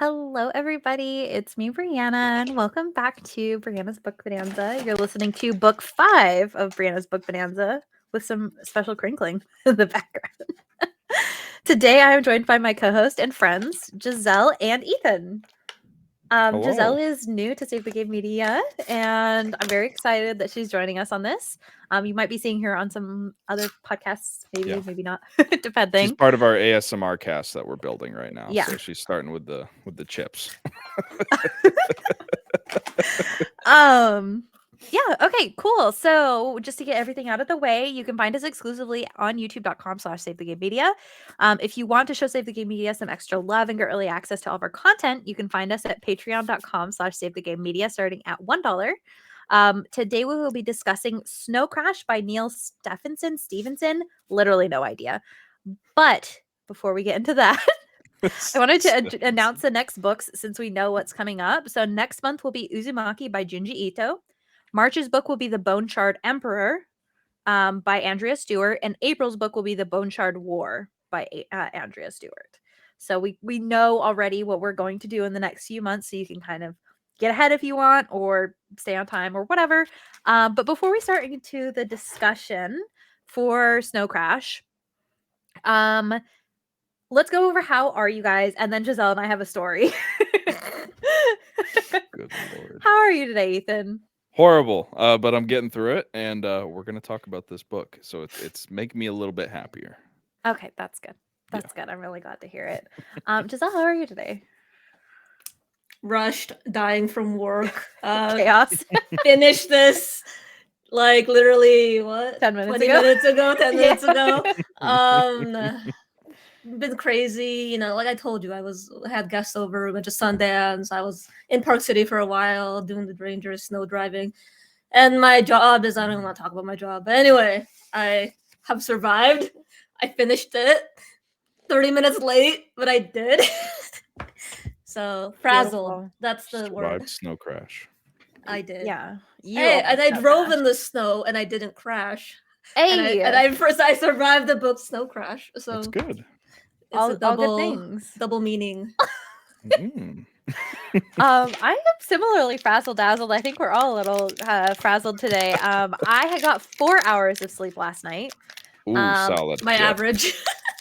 Hello, everybody. It's me, Breanna, and welcome back to Breanna's Book Bonanza. You're listening to book 5 of Breanna's Book Bonanza with some special crinkling in the background. Today, I am joined by my co-host and friends, Giselle and Ethan. Giselle is new to Save the Game Media, and I'm very excited that she's joining us on this. You might be seeing her on some other podcasts, maybe not, depending. She's part of our ASMR cast that we're building right now. Yeah. So she's starting with the chips. Yeah, okay, cool. So just to get everything out of the way, you can find us exclusively on youtube.com/SaveTheGameMedia. If you want to show Save the Game Media some extra love and get early access to all of our content, you can find us at patreon.com/SaveTheGameMedia starting at $1. Today we will be discussing Snow Crash by Neal Stephenson. Literally no idea. But before we get into that, I wanted to announce the next books since we know what's coming up. So next month will be Uzumaki by Junji Ito. March's book will be The Bone Shard Emperor by Andrea Stewart. And April's book will be The Bone Shard War by Andrea Stewart. So we know already what we're going to do in the next few months. So you can kind of get ahead if you want or stay on time or whatever. But before we start into the discussion for Snow Crash, let's go over how are you guys, and then Giselle and I have a story. Good Lord. How are you today, Ethan? Horrible, but I'm getting through it, and we're going to talk about this book, so it's making me a little bit happier. Okay, that's good. That's good. I'm really glad to hear it. Giselle, how are you today? Rushed, dying from work. Chaos. Finished this like literally 10 minutes 20 ago? minutes ago, 10 Yeah. minutes ago. Been crazy, like I told you, I had guests over, went to Sundance. I was in Park City for a while doing the Rangers snow driving, and my job is, I don't want to talk about my job, but anyway, I have survived. I finished it 30 minutes late, but I did. So frazzled. Beautiful. That's the word. Snow Crash. I did. Yeah. Hey, and I drove in the snow and I didn't crash. Hey, And I survived the book Snow Crash. So that's good. It's all good things. Double meaning. I am similarly frazzle dazzled. I think we're all a little frazzled today. I had got 4 hours of sleep last night. Ooh, solid. My average.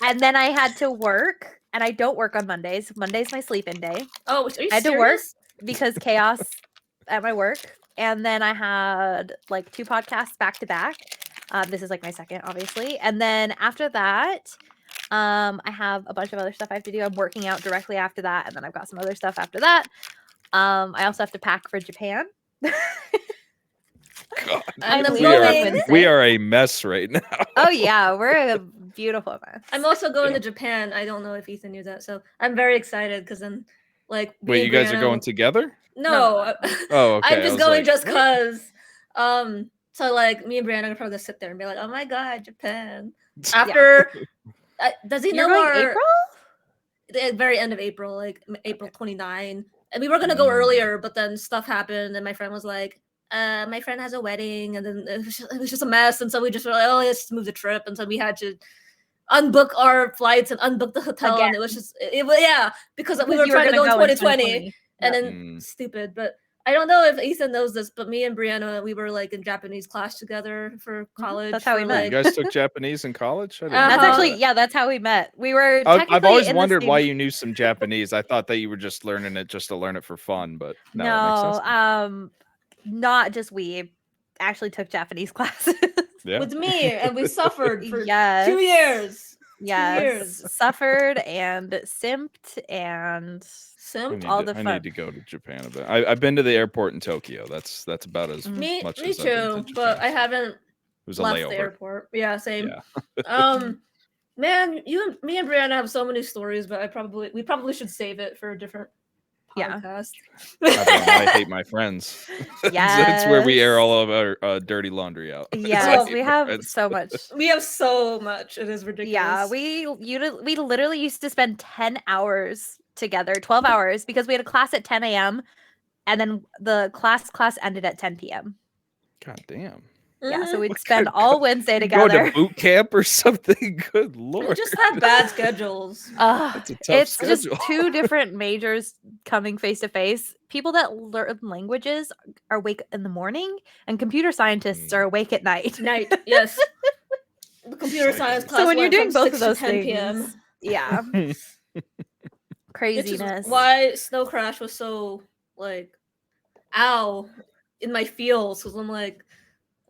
And then I had to work, and I don't work on Mondays. Monday's my sleep-in day. Oh, are you I had serious? to work because chaos at my work. And then I had like 2 podcasts back to back. This is like my second, obviously. And then after that, I have a bunch of other stuff I have to do. I'm working out directly after that, and then I've got some other stuff after that. I also have to pack for Japan. God. We are a mess right now. Oh yeah, we're a beautiful mess. I'm also going to Japan. I don't know if Ethan knew that, so I'm very excited because then, like, wait, you guys are going together? No. Oh, okay. I'm just going just cause. So like, me and Breanna are probably gonna sit there and be like, "Oh my god, Japan!" After, does he know going April? The very end of April, like April 29, and we were gonna go earlier, but then stuff happened, and my friend was like, my friend has a wedding, and then it was just a mess, and so we just were like, oh, let's just move the trip, and so we had to unbook our flights and unbook the hotel. Again. And it was just because we were trying to go in 2020 and then stupid. But I don't know if Ethan knows this, but me and Breanna, we were like in Japanese class together for college. That's how we met. You guys took Japanese in college? That's actually, that's how we met. We were I've always wondered why you knew some Japanese. I thought that you were just learning it just to learn it for fun, but no, that makes sense. Not just we actually took Japanese classes with me, and we suffered for 2 years. Yes, 2 years. Suffered and simped and all the fun. I need to go to Japan a bit. I've been to the airport in Tokyo. That's about as much as me too, but I haven't it was a left layover. The airport. Yeah, same. Yeah. Man, me and Breanna have so many stories, but we probably should save it for a different podcast. I hate my friends. That's where we air all of our dirty laundry out. Yes, we have so much. We have so much. It is ridiculous. Yeah, we literally used to spend 10 hours together, 12 hours, because we had a class at 10 a.m. and then the class ended at 10 p.m. God damn. Yeah, so Mhm. we'd spend all Wednesday Go together. to boot camp or something. Good We lord. just had bad schedules. That's a tough It's schedule. just two different majors coming face to face. People that learn languages are awake in the morning, and computer scientists are awake at night. Night, yes. The computer science class So when you're went doing from both 6 of to those 10 things, p.m. yeah, Which is craziness. why Snow Crash was so like, ow, in my feels, because I'm like,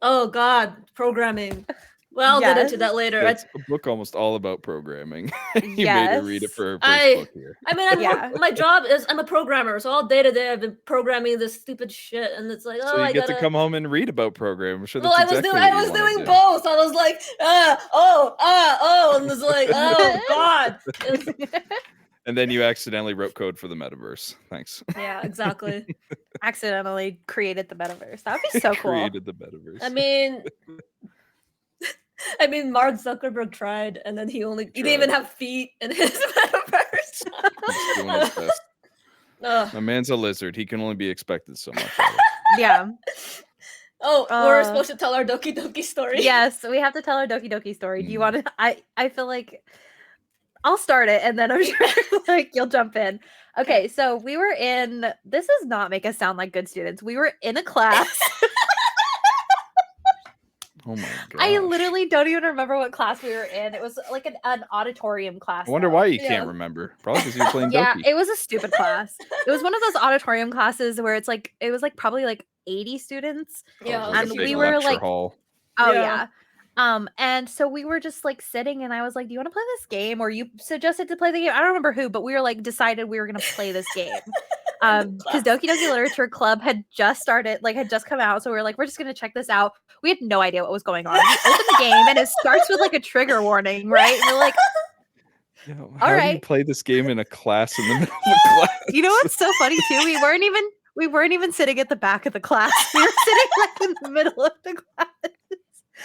oh god, programming. Well, I'll get into that later. It's a book almost all about programming. You made her read it Yes. for her first book here. I mean, Yeah. my job is I'm a programmer, so all day to day I've been programming this stupid shit, and it's like, So oh, you I get gotta. to come home and read about programming. I'm sure Well, that's exactly what I you was wanna doing do. both. I was like, and it's like, oh god. It was- And then you accidentally wrote code for the metaverse. Thanks. yeah, exactly. Accidentally created the metaverse. That would be so cool. Created the metaverse. I mean, Mark Zuckerberg tried, and then he didn't even have feet in his metaverse. He's doing his best. Ugh. My man's a lizard. He can only be expected so much. Out of it. Yeah. Oh, we're supposed to tell our Doki Doki story. Yes, we have to tell our Doki Doki story. Do you Mm. want to? I feel like I'll start it, and then I'm sure like you'll jump in. Okay, so we were in. This does not make us sound like good students. We were in a class. Oh my god. I literally don't even remember what class we were in. It was like an auditorium class. I wonder though. why you Yeah. can't remember. Probably because you're playing Yeah, Doki. it was a stupid class. It was one of those auditorium classes where it was like probably like 80 students. Yeah, Like a and big we were lecture like, hall. oh Yeah. yeah. And so we were just like sitting, and I was like, "Do you want to play this game?" Or you suggested to play the game. I don't remember who, but we were like decided we were gonna play this game. Because Doki Doki Literature Club had just started, like had just come out. So we were like, we're just gonna check this out. We had no idea what was going on. We opened the game, and it starts with like a trigger warning, right? And we're like, Yeah, all how do you right. play this game in a class in the middle of a class? You know what's so funny too? We weren't even sitting at the back of the class. We were sitting like in the middle of the class.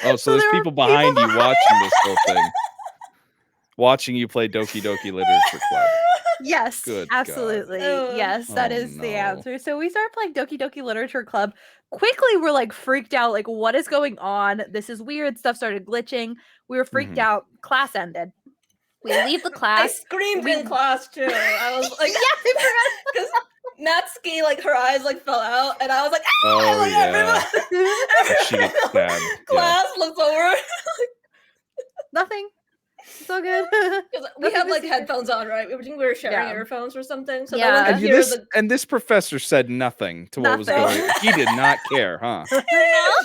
Oh, so there's there were people behind you watching this whole thing. Watching you play Doki Doki Literature Club. Yes, Good God. absolutely. Oh. Yes, that Oh, is the no. answer. So we started playing Doki Doki Literature Club. Quickly, we're like freaked out. Like, what is going on? This is weird. Stuff started glitching. We were freaked Mhm. out. Class ended. We leave the I class. screamed in class too. I was like, Yeah, I because Natsuki, like her eyes like fell out, and I was like, Oh, like, yeah. everyone- She gets stabbed. Yeah. class looks over. Nothing. It's all good. 'Cause we Nothing had to like see. headphones on, right? We were sharing Yeah. earphones or something, so Yeah. no one could And hear this, the and this professor said nothing to what was Nothing. going on. He did not care, huh?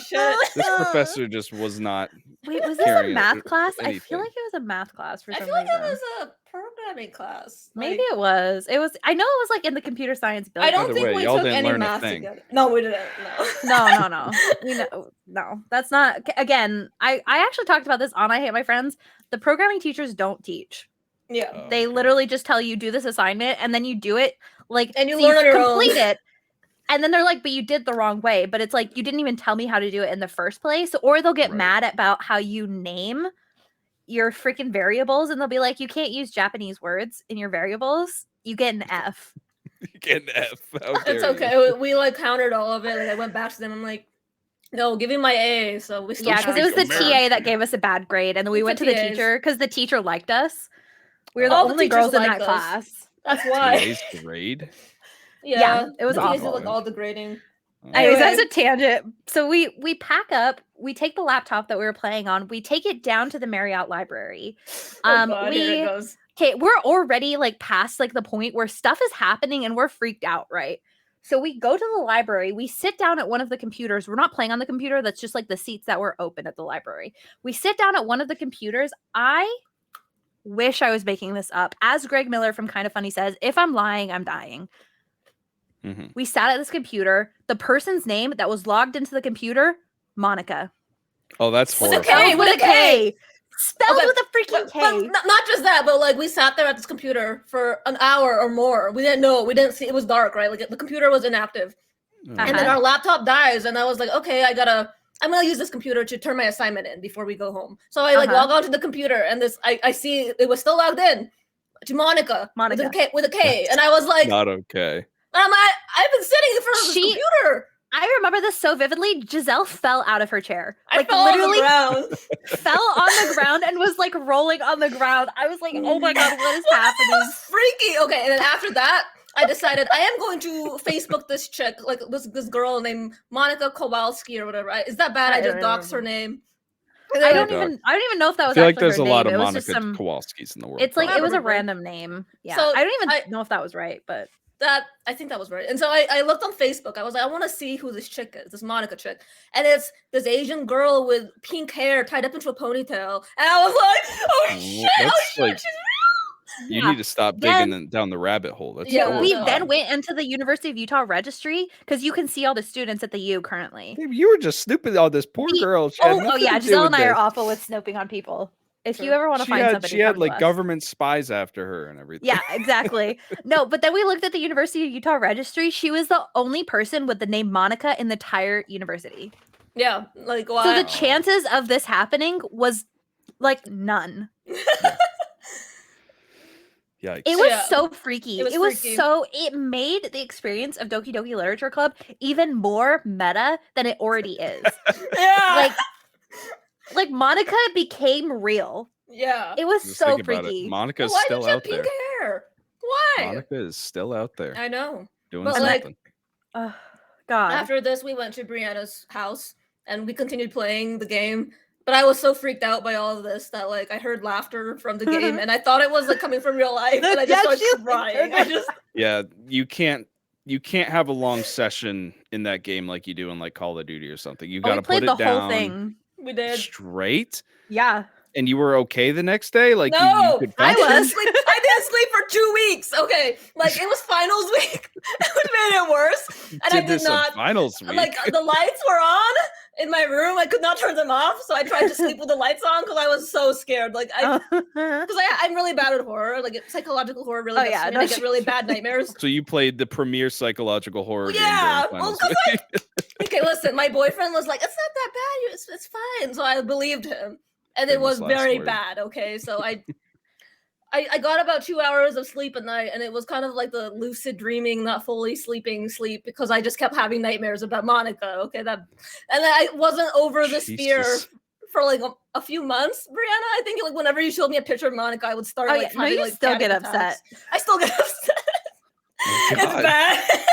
shit. This professor just was not. Wait, was this a carrying it math or class? I anything. feel like it was a math class for I some feel like reason. it was a programming class. Maybe Like, it was. It was. I know it was like in the computer science building. I don't Either think way, we y'all took didn't any learn a math thing. together. No, we didn't. No. No. We know. No, that's not. Again, I actually talked about this on I Hate My Friends. The programming teachers don't teach. Yeah. Oh, They okay. literally just tell you do this assignment, and then you do it. Like, And you so learn on your complete own. it. And then they're like, but you did the wrong way. But it's like, you didn't even tell me how to do it in the first place. Or they'll get Right. mad about how you name your freaking variables. And they'll be like, you can't use Japanese words in your variables. You get an F. You get an F. How It's dare you. okay. We like countered all of it. Like I went back to them. I'm like, no, give me my A. So we still Yeah, because it was the speak TA American. that gave us a bad grade. And then we It's went the to the TAs. teacher because the teacher liked us. We were the All the only teachers girls in liked that us. class. That's why. TA's grade. Yeah, it was the TAs did awful. like all the grading. Anyways, that was Anyway. a tangent. So we pack up, we take the laptop that we were playing on, we take it down to the Marriott library. Oh God, here it goes. Okay, we're already like past like the point where stuff is happening and we're freaked out, right? So we go to the library, we sit down at one of the computers. We're not playing on the computer, that's just like the seats that were open at the library. We sit down at one of the computers. I wish I was making this up. As Greg Miller from Kind of Funny says, if I'm lying, I'm dying. Mhm. We sat at this computer. The person's name that was logged into the computer, Monica. Oh, that's With a horrible. K. Spelled with a K. Spelled Okay, with a freaking K. Not just that, but like we sat there at this computer for an hour or more. We didn't know. We didn't see. It was dark, right? Like the computer was inactive. Oh, And then our laptop dies, and I was like, okay, I'm gonna use this computer to turn my assignment in before we go home. So I like log onto the computer, and I see it was still logged in to Monica. With a K, and I was like, not okay. I've been sitting in front of this computer. I remember this so vividly. Giselle fell out of her chair. I fell literally on the ground. Fell on the ground and was like rolling on the ground. I was like, oh my God, what is happening? It was freaky. Okay, and then after that, I decided I am going to Facebook this chick, like this girl named Monica Kowalski or whatever. Is that bad? I just doxed her name. I don't even know if that was. I feel actually like there's her a lot name. of It was Monica Kowalskis in the world. It's like it was a random name. Yeah, So I don't even know if that was right, but I think that was right. And so I looked on Facebook. I was like, I want to see who this chick is, this Monica chick. And it's this Asian girl with pink hair tied up into a ponytail. And I was like, oh shit, she's real. You need to stop digging down the rabbit hole. That's we then went into the University of Utah registry because you can see all the students at the U currently. You were just snooping on this poor girl. Oh yeah, Giselle and I are awful with snooping on people. If you ever want to find somebody, she had like government spies after her and everything. Yeah, exactly. No, but then we looked at the University of Utah registry. She was the only person with the name Monica in the entire university. Yeah, like why? So the chances of this happening was like none. Yikes. It was so freaky. It made the experience of Doki Doki Literature Club even more meta than it already is. Yeah. Like Monica became real. Yeah. It was so freaky. Monica's still out there. Why did you have pink hair? Why? Monica is still out there. I know. Doing something. Oh, God. After this, we went to Breanna's house and we continued playing the game. But I was so freaked out by all of this that like I heard laughter from the game and I thought it was like coming from real life and I just started crying. Yeah, you can't have a long session in that game like you do in like Call of Duty or something. You got to put it down. We played the whole thing. We did. Straight? Yeah. And you were okay the next day? Like no, you could I didn't sleep for 2 weeks. Okay, like it was finals week, which made it worse. And I did not. Finals week. Like the lights were on in my room. I could not turn them off, so I tried to sleep with the lights on because I was so scared. Like I'm really bad at horror. Like psychological horror really gets me. I get really bad nightmares. So you played the premier psychological horror game. Yeah, well, okay, listen. My boyfriend was like, "It's not that bad. It's fine." So I believed him. And it was very bad. Okay, so I got about 2 hours of sleep at night, and it was kind of like the lucid dreaming, not fully sleeping sleep, because I just kept having nightmares about Monica. Okay, and then I wasn't over this fear for like a few months. Breanna, I think like whenever you showed me a picture of Monica, I would start you still get upset. I still get upset. It's bad.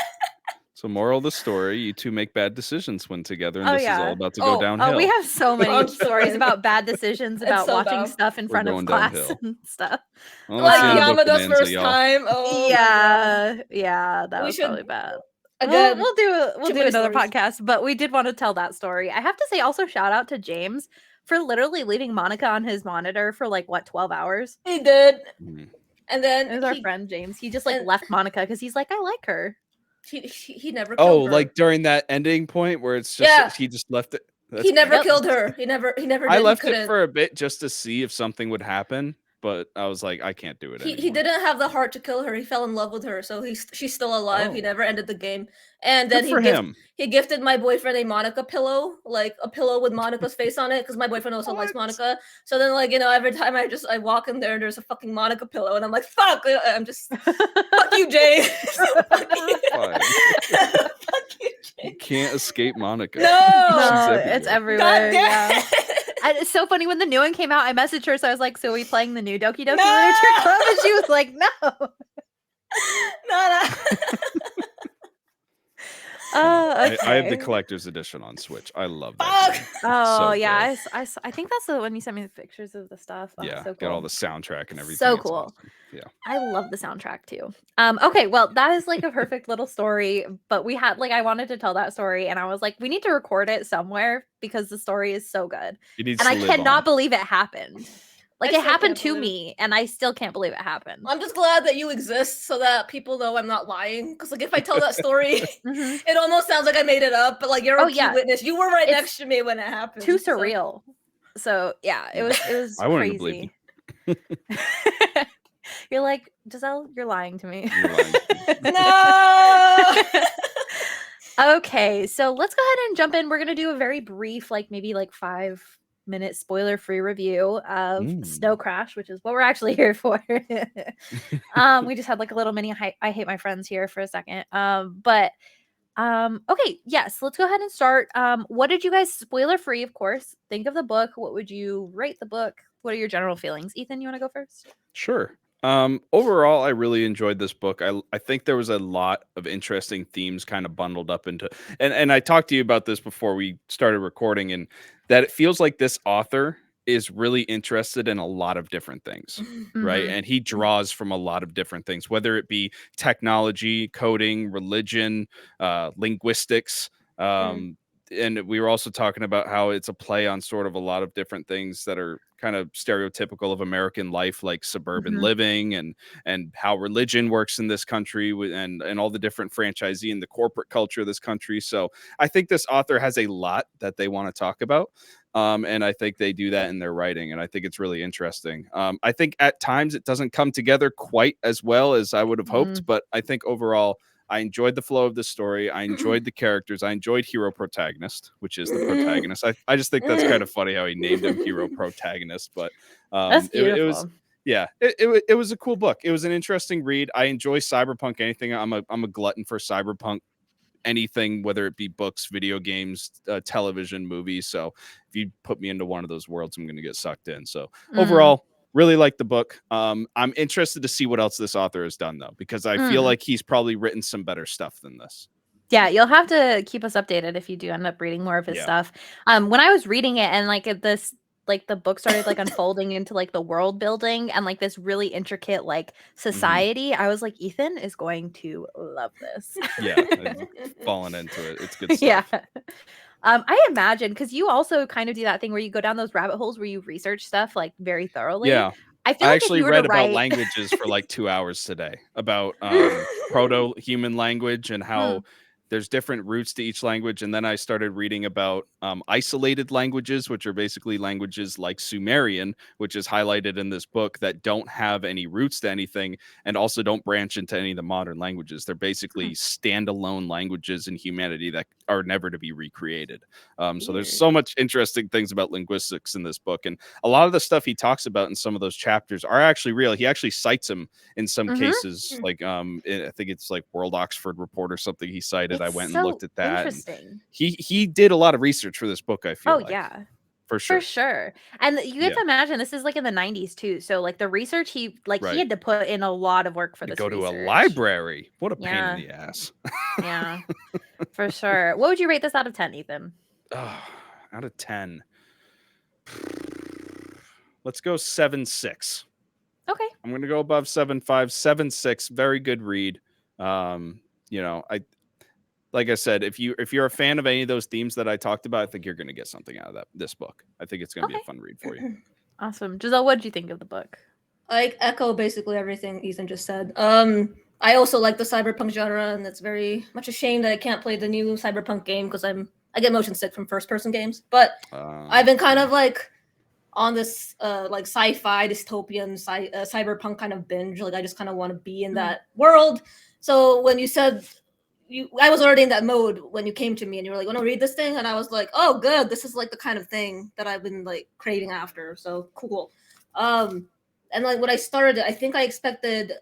So moral of the story, you two make bad decisions when together, and this is all about to go downhill. We have so many stories about bad decisions, about watching stuff in front of class and stuff. Well, like Yamada's first time. Oh, yeah, that was probably bad. Again, we'll do another podcast, but we did want to tell that story. I have to say also shout out to James for literally leaving Monica on his monitor for like 12 hours. He did. And then it was our friend James. He just like left Monica because he's like, I like her. He never killed her. Like during that ending point where it's just he just left it. He never killed her. He never did. I left it for a bit just to see if something would happen, but I was like, I can't do it anymore. He didn't have the heart to kill her. He fell in love with her, so she's still alive. He never ended the game. And then he gifted my boyfriend a Monica pillow, like a pillow with Monica's face on it, because my boyfriend also likes Monica. So then, like, every time I walk in there and there's a fucking Monica pillow, and I'm like, fuck! I'm just fuck you, Jay. Fuck you. Fuck you, Jay. You can't escape Monica. No, it's everywhere. Yeah. And it's so funny when the new one came out. I messaged her, so I was like, "So are we playing the new Doki Doki Literature Club?" And she was like, "No." No. Okay. I have the collector's edition on Switch. I love that. Oh, so yeah. I think that's the one you sent me the pictures of the stuff. Oh, yeah, so cool. Got all the soundtrack and everything. So cool. Awesome. Yeah. I love the soundtrack too. Okay, well, that is like a perfect little story, but we had I wanted to tell that story and I was like, we need to record it somewhere because the story is so good. And I cannot believe it happened. Like it happened to me, and I still can't believe it happened. I'm just glad that you exist so that people know I'm not lying. Because if I tell that story, it almost sounds like I made it up. But you're a key witness. You were right next to me when it happened. Too surreal. So yeah, it was. I wouldn't believe you. You're like, Giselle, you're lying to me. You're lying to me. No. Okay, so let's go ahead and jump in. We're gonna do a very brief, maybe 5-minute spoiler-free review of Snow Crash, which is what we're actually here for. We just had a little mini I Hate My Friends here for a second. But Okay, yes, let's go ahead and start. What did you guys, spoiler free, of course, think of the book? What would you rate the book? What are your general feelings? Ethan, you want to go first? Sure. Overall, I really enjoyed this book. I think there was a lot of interesting themes kind of bundled up into, and I talked to you about this before we started recording, and that it feels like this author is really interested in a lot of different things, right? Mhm. And he draws from a lot of different things, whether it be technology, coding, religion, linguistics. Um, and we were also talking about how it's a play on sort of a lot of different things that are kind of stereotypical of American life, like suburban Mhm. living and how religion works in this country and all the different franchisee and the corporate culture of this country. So I think this author has a lot that they want to talk about. And I think they do that in their writing, and I think it's really interesting. I think at times it doesn't come together quite as well as I would have hoped, but I think overall I enjoyed the flow of the story. I enjoyed the characters. I enjoyed hero protagonist, which is the protagonist. I just think that's kind of funny how he named him hero protagonist, but That's it was beautiful. yeah, it was a cool book. It was an interesting read. I enjoy cyberpunk anything. I'm a glutton for cyberpunk anything, whether it be books, video games, television, movies. So if you put me into one of those worlds, I'm going to get sucked in. So Mm. overall, really like the book. I'm interested to see what else this author has done though, because I feel Mm. like he's probably written some better stuff than this. Yeah, you'll have to keep us updated if you do end up reading more of his Yeah. stuff. When I was reading it and like this like the book started like unfolding into like the world building and like this really intricate like society, I was like, Ethan is going to love this. Yeah. I've fallen into it. It's good Yeah. stuff. I imagine because you also kind of do that thing where you go down those rabbit holes where you research stuff like very thoroughly. Yeah. I feel I like if actually you were to read about write languages for like 2 hours today about proto-human language and Hmm. how there's different roots to each language. And then I started reading about isolated languages, which are basically languages like Sumerian, which is highlighted in this book, that don't have any roots to anything and also don't branch into any of the modern languages. They're basically standalone languages in humanity that are never to be recreated. So there's Weird. so much interesting things about linguistics in this book. And a lot of the stuff he talks about in some of those chapters are actually real. He actually cites them in some Mhm. cases, like I think it's like World Oxford Report or something he cited. I It's went and looked so at that, and interesting. he did a lot of research for this book, I feel Oh, like, yeah. for For sure. sure. And you have Yeah, to imagine this is like in the 90s too. So like the research he right. had to put in a lot of work for To this go to a research. library. What a pain in Yeah. the ass. Yeah. For sure. What would you rate this out of 10, Ethan? Oh, out of 10. Let's go 7.6. Okay. I'm gonna go above 7.5, 7.6. Very good read. Um, I like I said, if you're a fan of any of those themes that I talked about, I think you're gonna get something out of this book. I think it's gonna be a Okay. fun read for you. Awesome. Giselle, what did you think of the book? I echo basically everything Ethan just said. I also like the cyberpunk genre, and it's very much a shame that I can't play the new cyberpunk game because I get motion sick from first person games. But I've been kind of like on this like sci-fi dystopian cyberpunk kind of binge. Like I just kind of want to be in that world. So when you said I was already in that mode when you came to me and you were like, "Want to read this thing?" And I was like, "Oh, good. This is like the kind of thing that I've been like craving after." So cool. And like when I started, I think I expected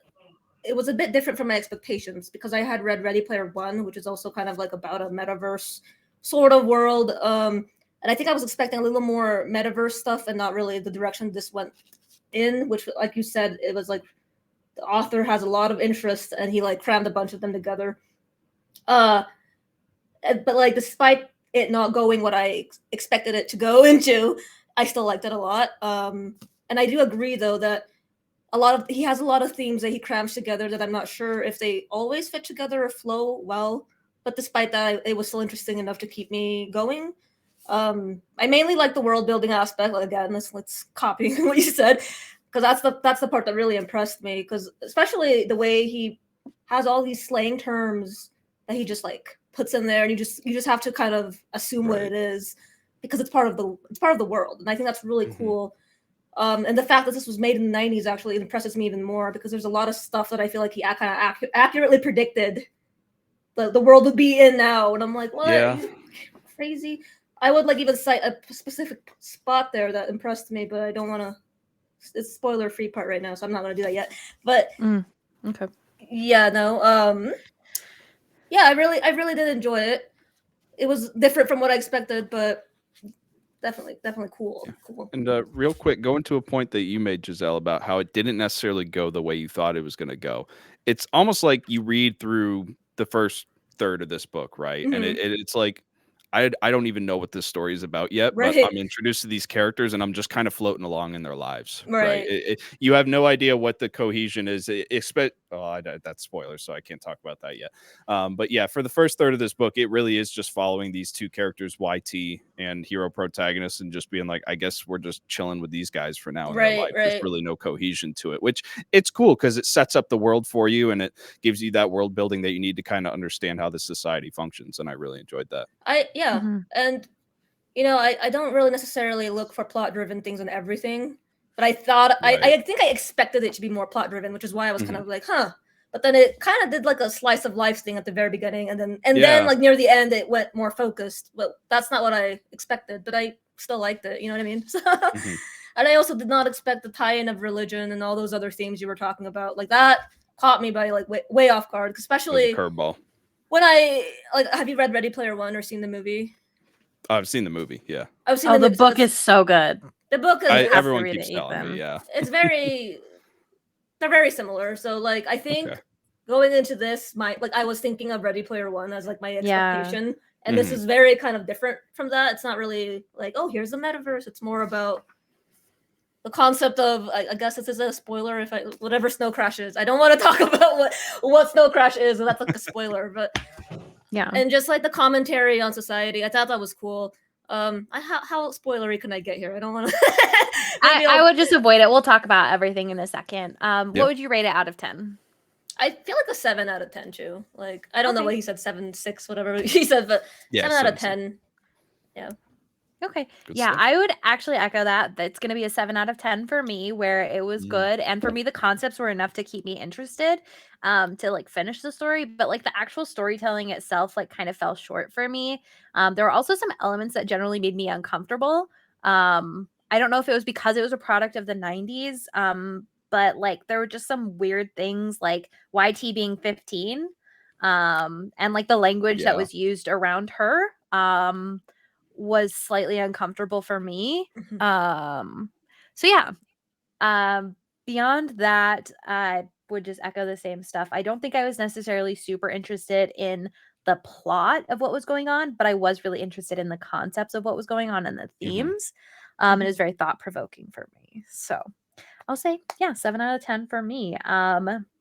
it was a bit different from my expectations because I had read Ready Player One, which is also kind of like about a metaverse sort of world. And I think I was expecting a little more metaverse stuff and not really the direction this went in, which, like you said, it was like the author has a lot of interest and he like crammed a bunch of them together. Uh, but like despite it not going what I expected it to go into, I still liked it a lot. And I do agree though that he has a lot of themes that he crams together that I'm not sure if they always fit together or flow well. But despite that, it was still interesting enough to keep me going. I mainly like the world building aspect. Like, again, let's copy what you said, because that's the part that really impressed me. Because especially the way he has all these slang terms that he just like puts in there, and you just have to kind of assume what Right. it is because it's part of the world, and I think that's really Mhm. cool. And the fact that this was made in the 90s actually impresses me even more because there's a lot of stuff that I feel like he kind of accurately predicted the world would be in now. And I'm like, what? Yeah. Crazy. I would like even cite a specific spot there that impressed me, but I don't want to. It's spoiler free part right now, so I'm not going to do that yet. But Okay. yeah, no. yeah, I really did enjoy it. It was different from what I expected, but definitely cool. Yeah. Cool. And real quick, going to a point that you made, Giselle, about how it didn't necessarily go the way you thought it was going to go. It's almost like you read through the first third of this book, right? And Mhm. it's like I don't even know what this story is about yet, but Right. I'm introduced to these characters and I'm just kind of floating along in their lives, right? Right. You have no idea what the cohesion is. Expect that's spoilers, so I can't talk about that yet. But yeah, for the first third of this book, it really is just following these two characters, YT and hero protagonist, and just being like, I guess we're just chilling with these guys for now in their life. There's Right. really no cohesion to it, which it's cool because it sets up the world for you and it gives you that world building that you need to kind of understand how the society functions. And I really enjoyed that. Yeah. Mhm. And I don't really necessarily look for plot driven things in everything, but I thought Right. I think I expected it to be more plot driven, which is why I was kind Mhm. of like, huh. But then it kind of did like a slice of life thing at the very beginning, and then Yeah. like near the end it went more focused. Well, that's not what I expected, but I still liked it. You know what I mean? Mhm. And I also did not expect the tie-in of religion and all those other themes you were talking about. Like that caught me by like way off guard, It was a especially curveball. when I like. Have you read Ready Player One or seen the movie? I've seen the movie. Yeah. I've seen Oh, the movie, so book is so good. the book is You have to Everyone read keeps it, telling me. Ethan. Yeah. it's very they're very similar. So like I think Okay. going into this, I was thinking of Ready Player One as like my Yeah. expectation. And this Mhm. is very kind of different from that. It's not really like, oh, here's the metaverse. It's more about the concept of I guess this is a spoiler if whatever Snow Crash is. I don't want to talk about what Snow Crash is, and that's like a spoiler, but Yeah. and just like the commentary on society, I thought that was cool. How spoilery can I get here? I don't want to. I would just avoid it. We'll talk about everything in a second. Yep. What would you rate it out of 10? I feel like a 7 out of 10 too. Like I don't know Okay. what he said, 7, 6, whatever he said, but Yeah. 7 out of 7. 10. Okay. Good Yeah, stuff. I would actually echo that. That's going to be a 7 out of 10 for me, where it was Mm. good. And for me, the concepts were enough to keep me interested to like finish the story. But like the actual storytelling itself, like kind of fell short for me. There were also some elements that generally made me uncomfortable. I don't know if it was because it was a product of the 90s, but like there were just some weird things like YT being 15 and like the language that Yeah. was used around her. Was slightly uncomfortable for me. Mhm. So yeah. Beyond that, I would just echo the same stuff. I don't think I was necessarily super interested in the plot of what was going on, but I was really interested in the concepts of what was going on and the themes. And it was very thought provoking for me. So I'll say, yeah, 7 out of 10 for me.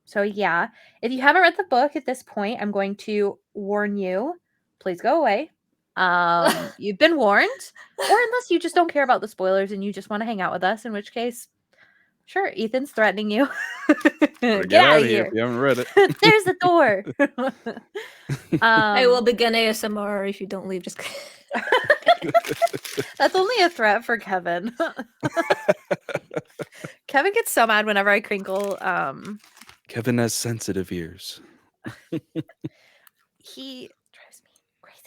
So yeah, if you haven't read the book at this point, I'm going to warn you, please go away. You've been warned, or unless you just don't care about the spoilers and you just want to hang out with us, in which case, sure, Ethan's threatening you. Get out of here. If you haven't read it. There's the door. I will begin ASMR if you don't leave. Just That's only a threat for Kevin. Kevin gets so mad whenever I crinkle. Kevin has sensitive ears. He drives me crazy.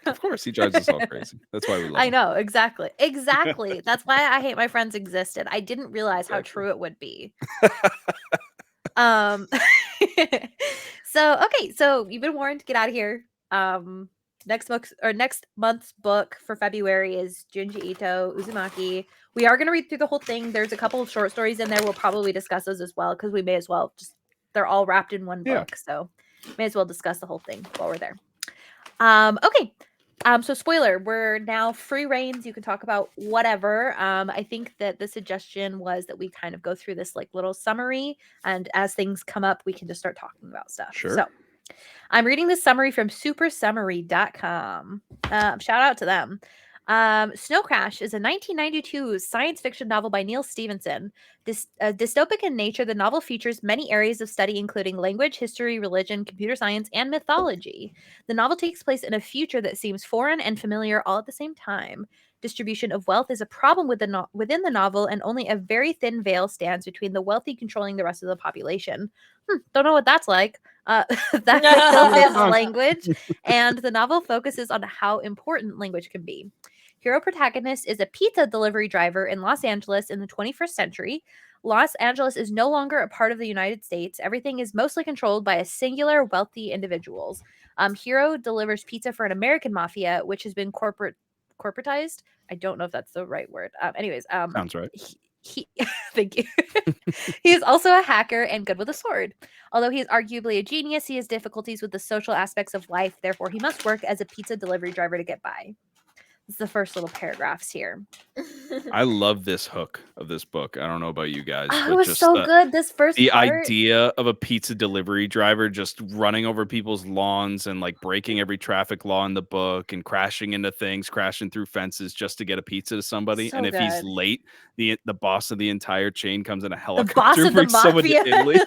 Of course, he drives us all crazy. That's why we love I him. know, exactly. Exactly. That's why I hate my friends existed. I didn't realize how Exactly. true it would be. Um so you've been warned, get out of here. Next month's book for February is Junji Ito Uzumaki. We are going to read through the whole thing. There's a couple of short stories in there. We'll probably discuss those as well because we may as well just they're all wrapped in one Yeah. book. So may as well discuss the whole thing while we're there. Okay. So spoiler, we're now free reigns. You can talk about whatever. I think that the suggestion was that we kind of go through this like little summary, and as things come up, we can just start talking about stuff. Sure. So I'm reading this summary from supersummary.com. Shout out to them. Snow Crash is a 1992 science fiction novel by Neal Stephenson. Dystopic in nature, the novel features many areas of study, including language, history, religion, computer science, and mythology. The novel takes place in a future that seems foreign and familiar all at the same time. Distribution of wealth is a problem within the novel, and only a very thin veil stands between the wealthy controlling the rest of the population. Don't know what that's like. That still is language, and the novel focuses on how important language can be. Hero protagonist is a pizza delivery driver in Los Angeles in the 21st century. Los Angeles is no longer a part of the United States. Everything is mostly controlled by a singular wealthy individuals. Hero delivers pizza for an American mafia, which has been corporatized. I don't know if that's the right word. Anyways, Sounds right. he thank you. He is also a hacker and good with a sword. Although he is arguably a genius, he has difficulties with the social aspects of life. Therefore, he must work as a pizza delivery driver to get by. This is the first little paragraphs here. I love this hook of this book. I don't know about you guys, Oh, it but was just so good. This first the part. idea of a pizza delivery driver just running over people's lawns and like breaking every traffic law in the book and crashing into things, crashing through fences just to get a pizza to somebody. So and if he's good. late, the boss of the entire chain comes in a The helicopter boss to of the bring someone mafia. to Italy.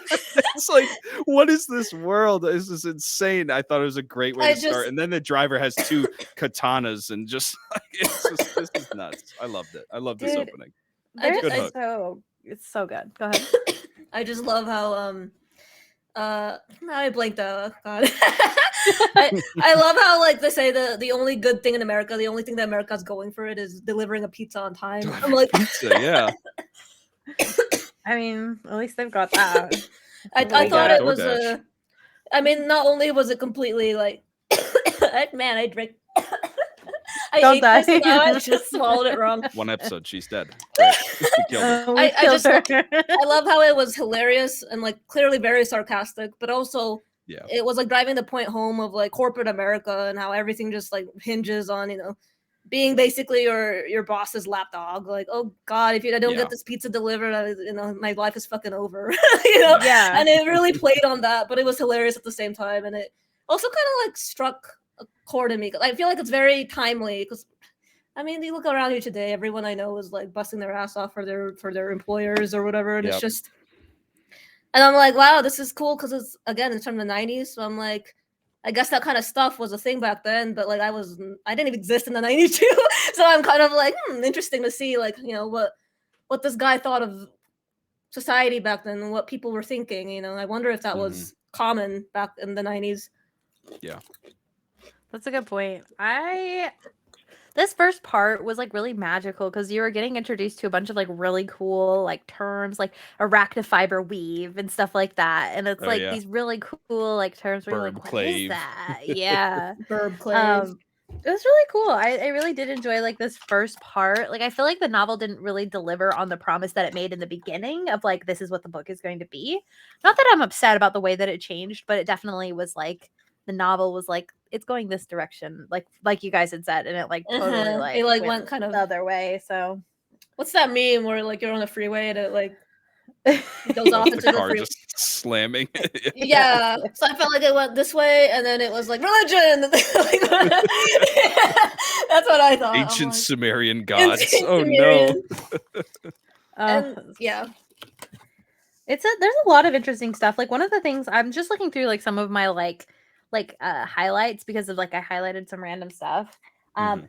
It's like, what is this world? This is insane. I thought it was a great way to start. And then the driver has two katanas and just like, this is nuts. I loved it. I love this Dude, opening. Good hook. it's so good. Go ahead. I just love how I blanked out. God. I love how like they say the only good thing in America, the only thing that America's going for it is delivering a pizza on time. I'm like pizza, yeah. I mean, at least they've got that. I thought it was I mean, not only was it completely like man, I drank Don't die. I just swallowed it wrong. One episode, she's dead. Great. I just I love how it was hilarious and like clearly very sarcastic, but also it was like driving the point home of like corporate America and how everything just like hinges on, you know, being basically your boss's lapdog. Like, oh God, if I don't get this pizza delivered, you know, my life is fucking over. You know? Yeah. And it really played on that, but it was hilarious at the same time. And it also kind of like struck a chord in me. I feel like it's very timely because I mean, you look around here today, everyone I know is like busting their ass off for their employers or whatever. And it's just, and I'm like, wow, this is cool because it's from the 90s. So I'm like, I guess that kind of stuff was a thing back then, but like I didn't even exist in the 90s too. So I'm kind of like, interesting to see like, you know, what this guy thought of society back then and what people were thinking. You know, I wonder if that was common back in the 90s. Yeah. That's a good point. This first part was like really magical because you were getting introduced to a bunch of like really cool like terms like arachnofiber weave and stuff like that. And it's these really cool like terms where you're like, what is that? Yeah. Verb clave. It was really cool. I really did enjoy like this first part. Like I feel like the novel didn't really deliver on the promise that it made in the beginning of like this is what the book is going to be. Not that I'm upset about the way that it changed, but it definitely was like the novel was like it's going this direction, like you guys had said, and it like totally like it like went kind of the other way. So what's that meme where like you're on the freeway and it like goes off into the car freeway just slamming? Yeah. So I felt like it went this way and then it was like religion. That's what I thought. Ancient Sumerian gods. No. And yeah. There's a lot of interesting stuff. Like one of the things I'm just looking through like some of my highlights because of like I highlighted some random stuff.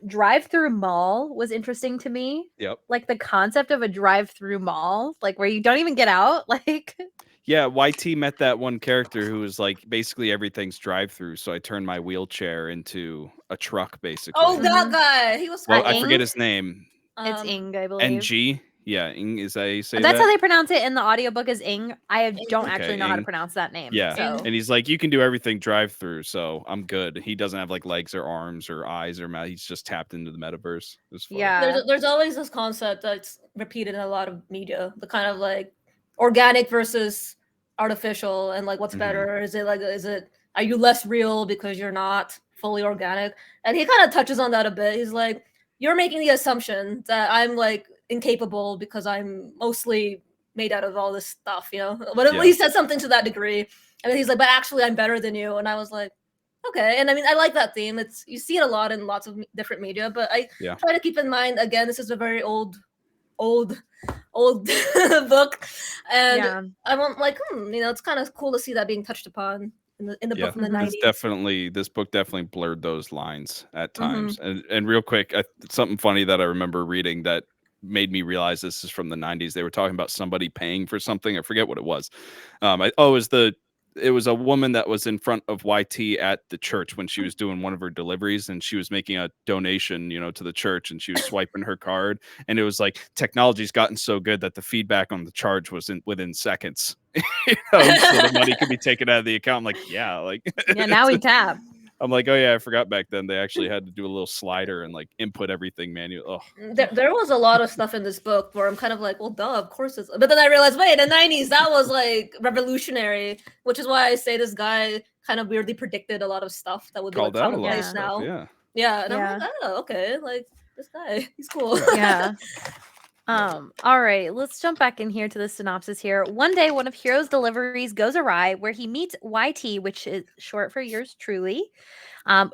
Drive-through mall was interesting to me. Yep. Like the concept of a drive-through mall, like where you don't even get out. Like yeah, YT met that one character who was like basically everything's drive-through. So I turned my wheelchair into a truck, basically. Oh, that guy. He was. Well, I forget his name. It's Ing, I believe. NG. Yeah, Ing is that how you say That's how they pronounce it in the audiobook is Ing. I don't actually know how to pronounce that name. Yeah. So. And he's like, you can do everything drive through, so I'm good. He doesn't have like legs or arms or eyes or mouth. He's just tapped into the metaverse. Yeah. There's always this concept that's repeated in a lot of media. The kind of like organic versus artificial and like what's better? Is it are you less real because you're not fully organic? And he kind of touches on that a bit. He's like, you're making the assumption that I'm like incapable because I'm mostly made out of all this stuff, you know. But he said something to that degree, and then he's like, "But actually, I'm better than you." And I was like, "Okay." And I mean, I like that theme. You see it a lot in lots of different media, but I try to keep in mind again, this is a very old book, and I want like, you know, it's kind of cool to see that being touched upon in the book from the 90s. This book definitely blurred those lines at times. And real quick, something funny that I remember reading that made me realize this is from the 90s. They were talking about somebody paying for something. I forget what it was. It was the it was a woman that was in front of YT at the church when she was doing one of her deliveries, and she was making a donation, to the church, and she was swiping her card, and it was like technology's gotten so good that the feedback on the charge was within seconds. So the money could be taken out of the account. I'm like, yeah, like Yeah, now we tap. I'm like, oh yeah, I forgot back then they actually had to do a little slider and like input everything manually. Oh, There was a lot of stuff in this book where I'm kind of like, well, duh, of course it's. But then I realized, wait, in the 90s, that was like revolutionary, which is why I say this guy kind of weirdly predicted a lot of stuff that would be like called out a lot of commonplace stuff. now. Yeah. Yeah, and I'm Yeah. like, oh, okay, like this guy, he's cool. Yeah. All right, let's jump back in here to the synopsis here. One day, one of Hero's deliveries goes awry where he meets YT, which is short for yours truly,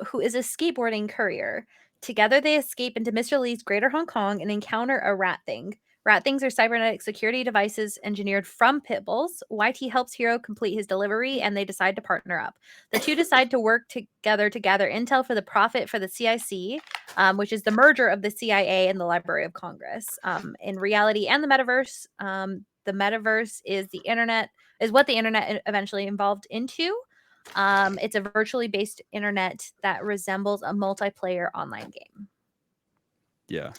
who is a skateboarding courier. Together, they escape into Mr. Lee's Greater Hong Kong and encounter a rat thing. Rat things are cybernetic security devices engineered from pit bulls. YT helps Hero complete his delivery, and they decide to partner up. The two decide to work together to gather intel for the profit for the CIC, which is the merger of the CIA and the Library of Congress. In reality and the metaverse is the internet, is what the internet eventually evolved into. It's a virtually based internet that resembles a multiplayer online game. Yeah.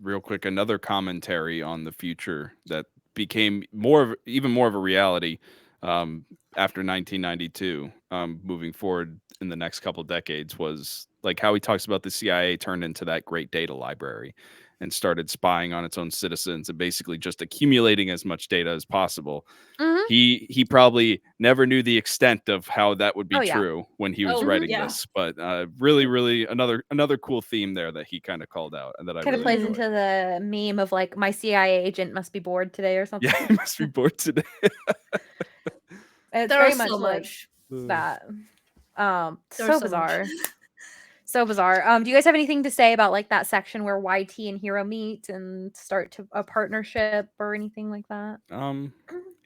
Real quick, another commentary on the future that became even more of a reality after 1992, moving forward in the next couple decades, was like how he talks about the CIA turned into that great data library and started spying on its own citizens and basically just accumulating as much data as possible. Mhm. He probably never knew the extent of how that would be Oh, yeah. true when he was Oh, writing yeah. this, but really another cool theme there that he kind of called out and that I Kind of really plays enjoyed. into the meme of like, my CIA agent must be bored today or something. Yeah, he must be bored today. It's There very is much so like much. that. There's So so much. bizarre. So bizarre. Do you guys have anything to say about like that section where YT and Hero meet and start to a partnership or anything like that?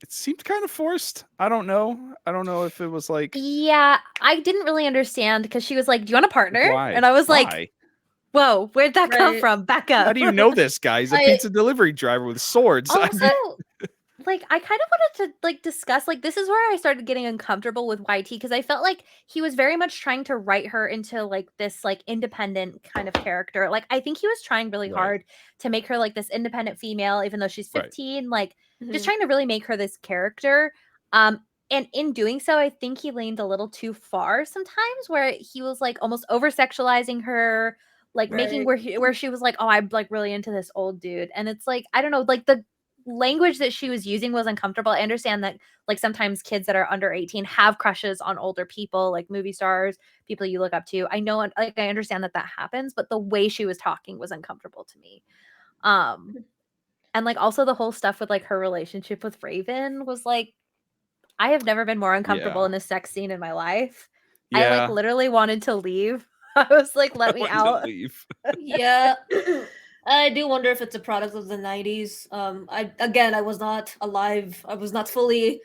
It seemed kind of forced. I don't know if it was like, Yeah, I didn't really understand because she was like, "Do you want a partner?" why? And I was like, Why? "Whoa, where'd that come Right. from? Back How up." do you know this guy? He's a I- pizza delivery driver with swords. I Also, mean, like, I kind of wanted to like discuss like this is where I started getting uncomfortable with YT because I felt like he was very much trying to write her into like this like independent kind of character. Like I think he was trying really Right. hard to make her like this independent female, even though she's Right. 15. Like just Mhm. trying to really make her this character. And in doing so, I think he leaned a little too far sometimes, where he was like almost over sexualizing her, like making Right. where she was like, "Oh, I'm like really into this old dude," and it's like I don't know, like the language that she was using was uncomfortable. I understand that like sometimes kids that are under 18 have crushes on older people, like movie stars, people you look up to. I know, like I understand that that happens, but the way she was talking was uncomfortable to me. And like also the whole stuff with like her relationship with Raven was like I have never been more uncomfortable Yeah. in a sex scene in my life. I like Yeah. literally wanted to leave. I was like, let me Wanted to out. leave. Yeah. I do wonder if it's a product of the 90s. I was not alive. I was not fully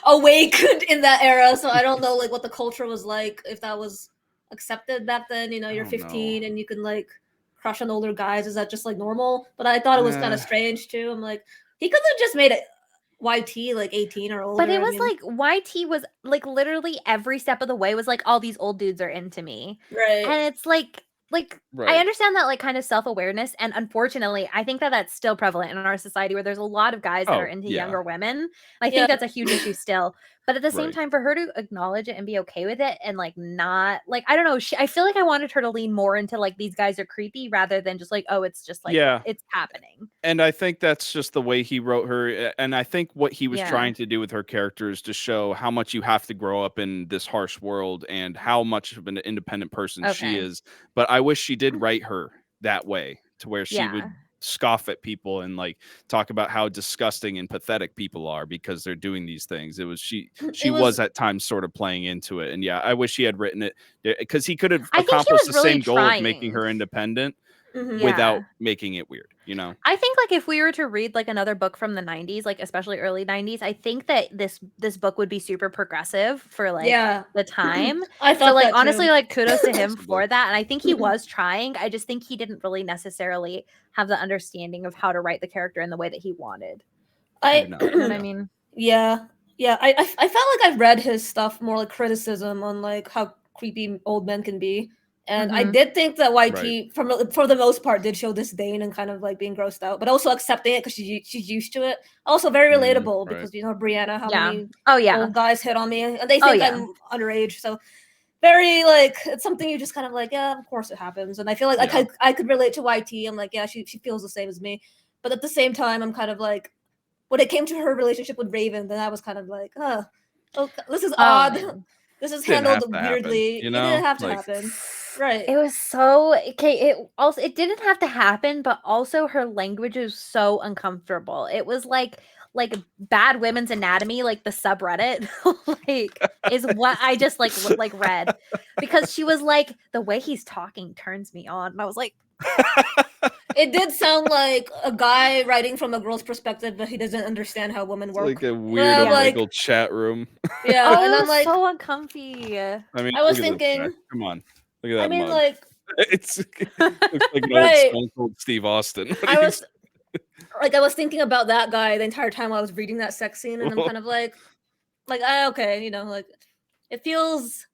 awake in that era, so I don't know like what the culture was like, if that was accepted back then. You know, I you're don't 15 know. and you can like crush on older guys. Is that just like normal? But I thought it was kind of Eh. strange too. I'm like, he could have just made it YT like 18 or older. But it I was mean, like YT was like literally every step of the way was like all these old dudes are into me. right. And it's like I Right. understand that like kind of self-awareness and unfortunately I think that that's still prevalent in our society where there's a lot of guys that are Oh, into yeah. younger women. And I Yeah. think that's a huge issue still. But at the same Right. time for her to acknowledge it and be okay with it and like not like I don't know, I feel like I wanted her to lean more into like these guys are creepy rather than just like oh it's just like Yeah. it's happening. And I think that's just the way he wrote her. And I think what he was Yeah. trying to do with her character is to show how much you have to grow up in this harsh world and how much of an independent person she Okay. is. But I wish she did write her that way to where she Yeah. would scoff at people and like talk about how disgusting and pathetic people are because they're doing these things. It was she It was was at times sort of playing into it. And yeah, I wish he had written it because he could have I think he accomplished was the really same goal of making trying. her independent Mhm. without Yeah. making it weird, you know? I think like if we were to read like another book from the 90s, like especially early 90s, I think that this book would be super progressive for like Yeah. the time. I So thought like that honestly too. like kudos to him Possibly. for that and I think he was trying. I just think he didn't really necessarily have the understanding of how to write the character in the way that he wanted. Maybe I not. You know what I Yeah. mean? Yeah. Yeah, I felt like I read his stuff more like criticism on like how creepy old men can be, and I Mhm. did think that Right. YT for the most part did show disdain and kind of like being grossed out, but also accepting it because she's used to it. Also very relatable Right. because Brianna, how Yeah. many Oh yeah. old guys hit on me and they Oh think yeah. I'm underage, so very like it's something you just kind of like yeah, of course it happens, and I feel like Yeah. I could relate to YT. I'm like yeah, she feels the same as me, but at the same time I'm kind of like when it came to her relationship with Raven, then I was kind of like, oh, this is Oh odd. man. This is Didn't handled have to happen, weirdly. you It didn't know? have to Like, happen. Right. It was so okay. It didn't have to happen, but also her language is so uncomfortable. It was like bad women's anatomy, like the subreddit, like is what I just like read because she was like the way he's talking turns me on, and I was like, It did sound like a guy writing from a girl's perspective, but he doesn't understand how women it's work. like a And weird I'm yeah, like, Omegle chat room. yeah, oh, and it I'm was like, so uncomfy. I mean, I was look at this guy. thinking, Come on. Look at I that mean, mug. like, It's looks like an old right. Stone Cold Steve Austin. What I do you was like, I was thinking about that guy the entire time while I was reading that sex scene, and I'm kind of like, okay, like, it feels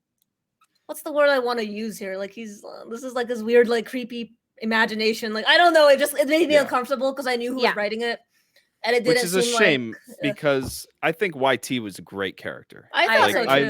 what's the word I want to use here? Like this is like this weird, like creepy imagination. Like I don't know. It made me Yeah. uncomfortable because I knew who was Yeah. writing it, and it Which didn't is a seem like. shame because I think YT was a great character. I I thought Like so agree. I too.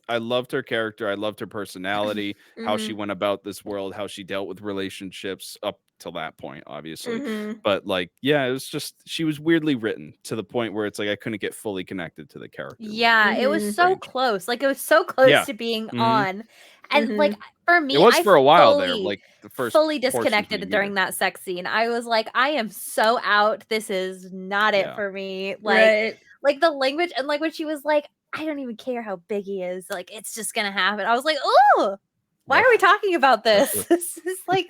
Yeah. loved her character. I loved her personality, how she Mhm. went about this world, how she dealt with relationships up till that point, obviously. Mhm. But like, yeah, it was just she was weirdly written to the point where it's like I couldn't get fully connected to the character. Yeah, it was Mhm. so Strange. close. Like it was so close Yeah. to being hmm on. And like Mhm. for It me, was I for a while there, fully like the first fully portions when you disconnected meet during her. that sex scene. I was like, I am so out. This is not it Yeah. for me. Right. Like the language and like when she was like, I don't even care how big he is. Like it's just gonna happen. I was like, oh, why are we talking about this? This is like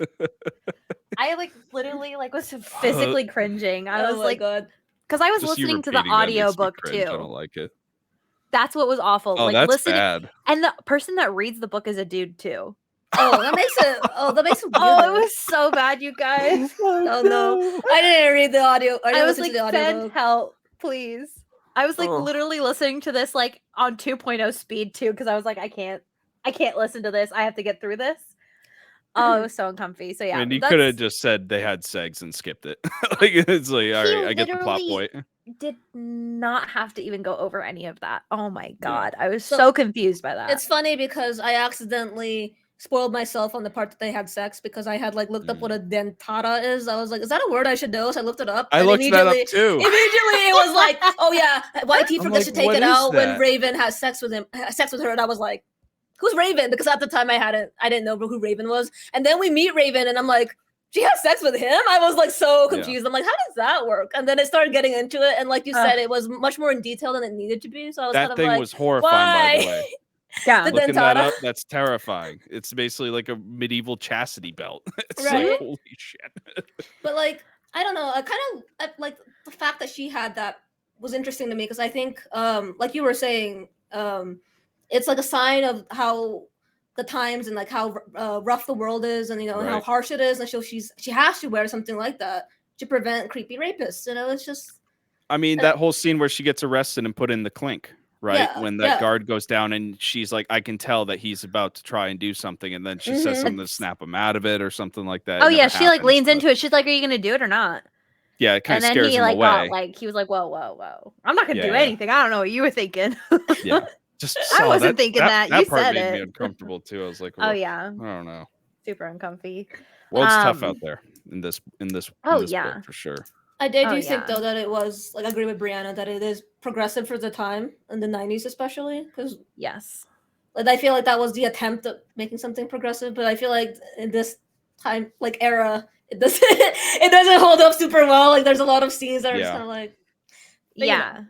I like literally like was physically cringing. I Oh was my like, god. because I was Just you listening to the repeating that makes me audiobook cringe. I too. don't like it. That's what was awful. Oh, Like that's listening, bad. and the person that reads the book is a dude too. Oh, that makes it. Oh, that makes it Oh, it weirder. was so bad, you guys. Oh no, I didn't read the audio. I I didn't was listen to like, the send audiobook. help, please. I was like Oh. literally listening to this like on 2.0 speed too, because I was like, I can't listen to this. I have to get through this. Oh, it was so uncomfy. So I yeah, mean, you could have that's just said they had segs and skipped it. Like it's like, all he right, I get the plot literally point. did not have to even go over any of that. Oh my Yeah. god. I was So, so confused by that. It's funny because I accidentally spoiled myself on the part that they had sex because I had like looked up what a dentata is. I was like, is that a word I should know? So I looked it up I and looked that up immediately too. it was like, oh yeah, YT I'm forgets like, to take what it is out when that? Raven has sex with her, and I was like, who's Raven? Because at the time I didn't know who Raven was. And then we meet Raven and I'm like, she has sex with him? I was like so Yeah. confused. I'm like, how does that work? And then it started getting into it. And like you Ugh. said, it was much more in detail than it needed to be. So I was kind That of thing like, was horrifying, by the why? way. Yeah. The Looking that dentata. up, that's terrifying. It's basically like a medieval chastity belt. It's like, Right. holy shit. But like, I don't know. I like the fact that she had that was interesting to me because I think, like you were saying, it's like a sign of how the times and like how rough the world is, and how Right. harsh it is, and so she has to wear something like that to prevent creepy rapists. It's just I mean, that whole scene where she gets arrested and put in the clink, right? yeah, When that yeah. guard goes down and she's like, I can tell that he's about to try and do something. And then she says something to snap him out of it or something like that. Oh It yeah, never she like happens, leans but into it. She's like, "Are you gonna do it or not?" yeah, it kind And of then scares he him like got away. like he was like, "Whoa, whoa, whoa! I'm not gonna do Yeah. anything. I don't know what you were thinking." Yeah. Just I saw wasn't thinking that. You part said made me it. uncomfortable too. I was like, Oh "Ugh, yeah, I don't know. super uncomfy. World's tough out there in this Oh book yeah. for sure. I Oh do think yeah. though that it was like I agree with Breanna that it is progressive for the time in the 90s especially because Yes. like I feel like that was the attempt at making something progressive, but I feel like in this time like era it doesn't it doesn't hold up super well. Like there's a lot of scenes that are just Yeah. kind of like Yeah.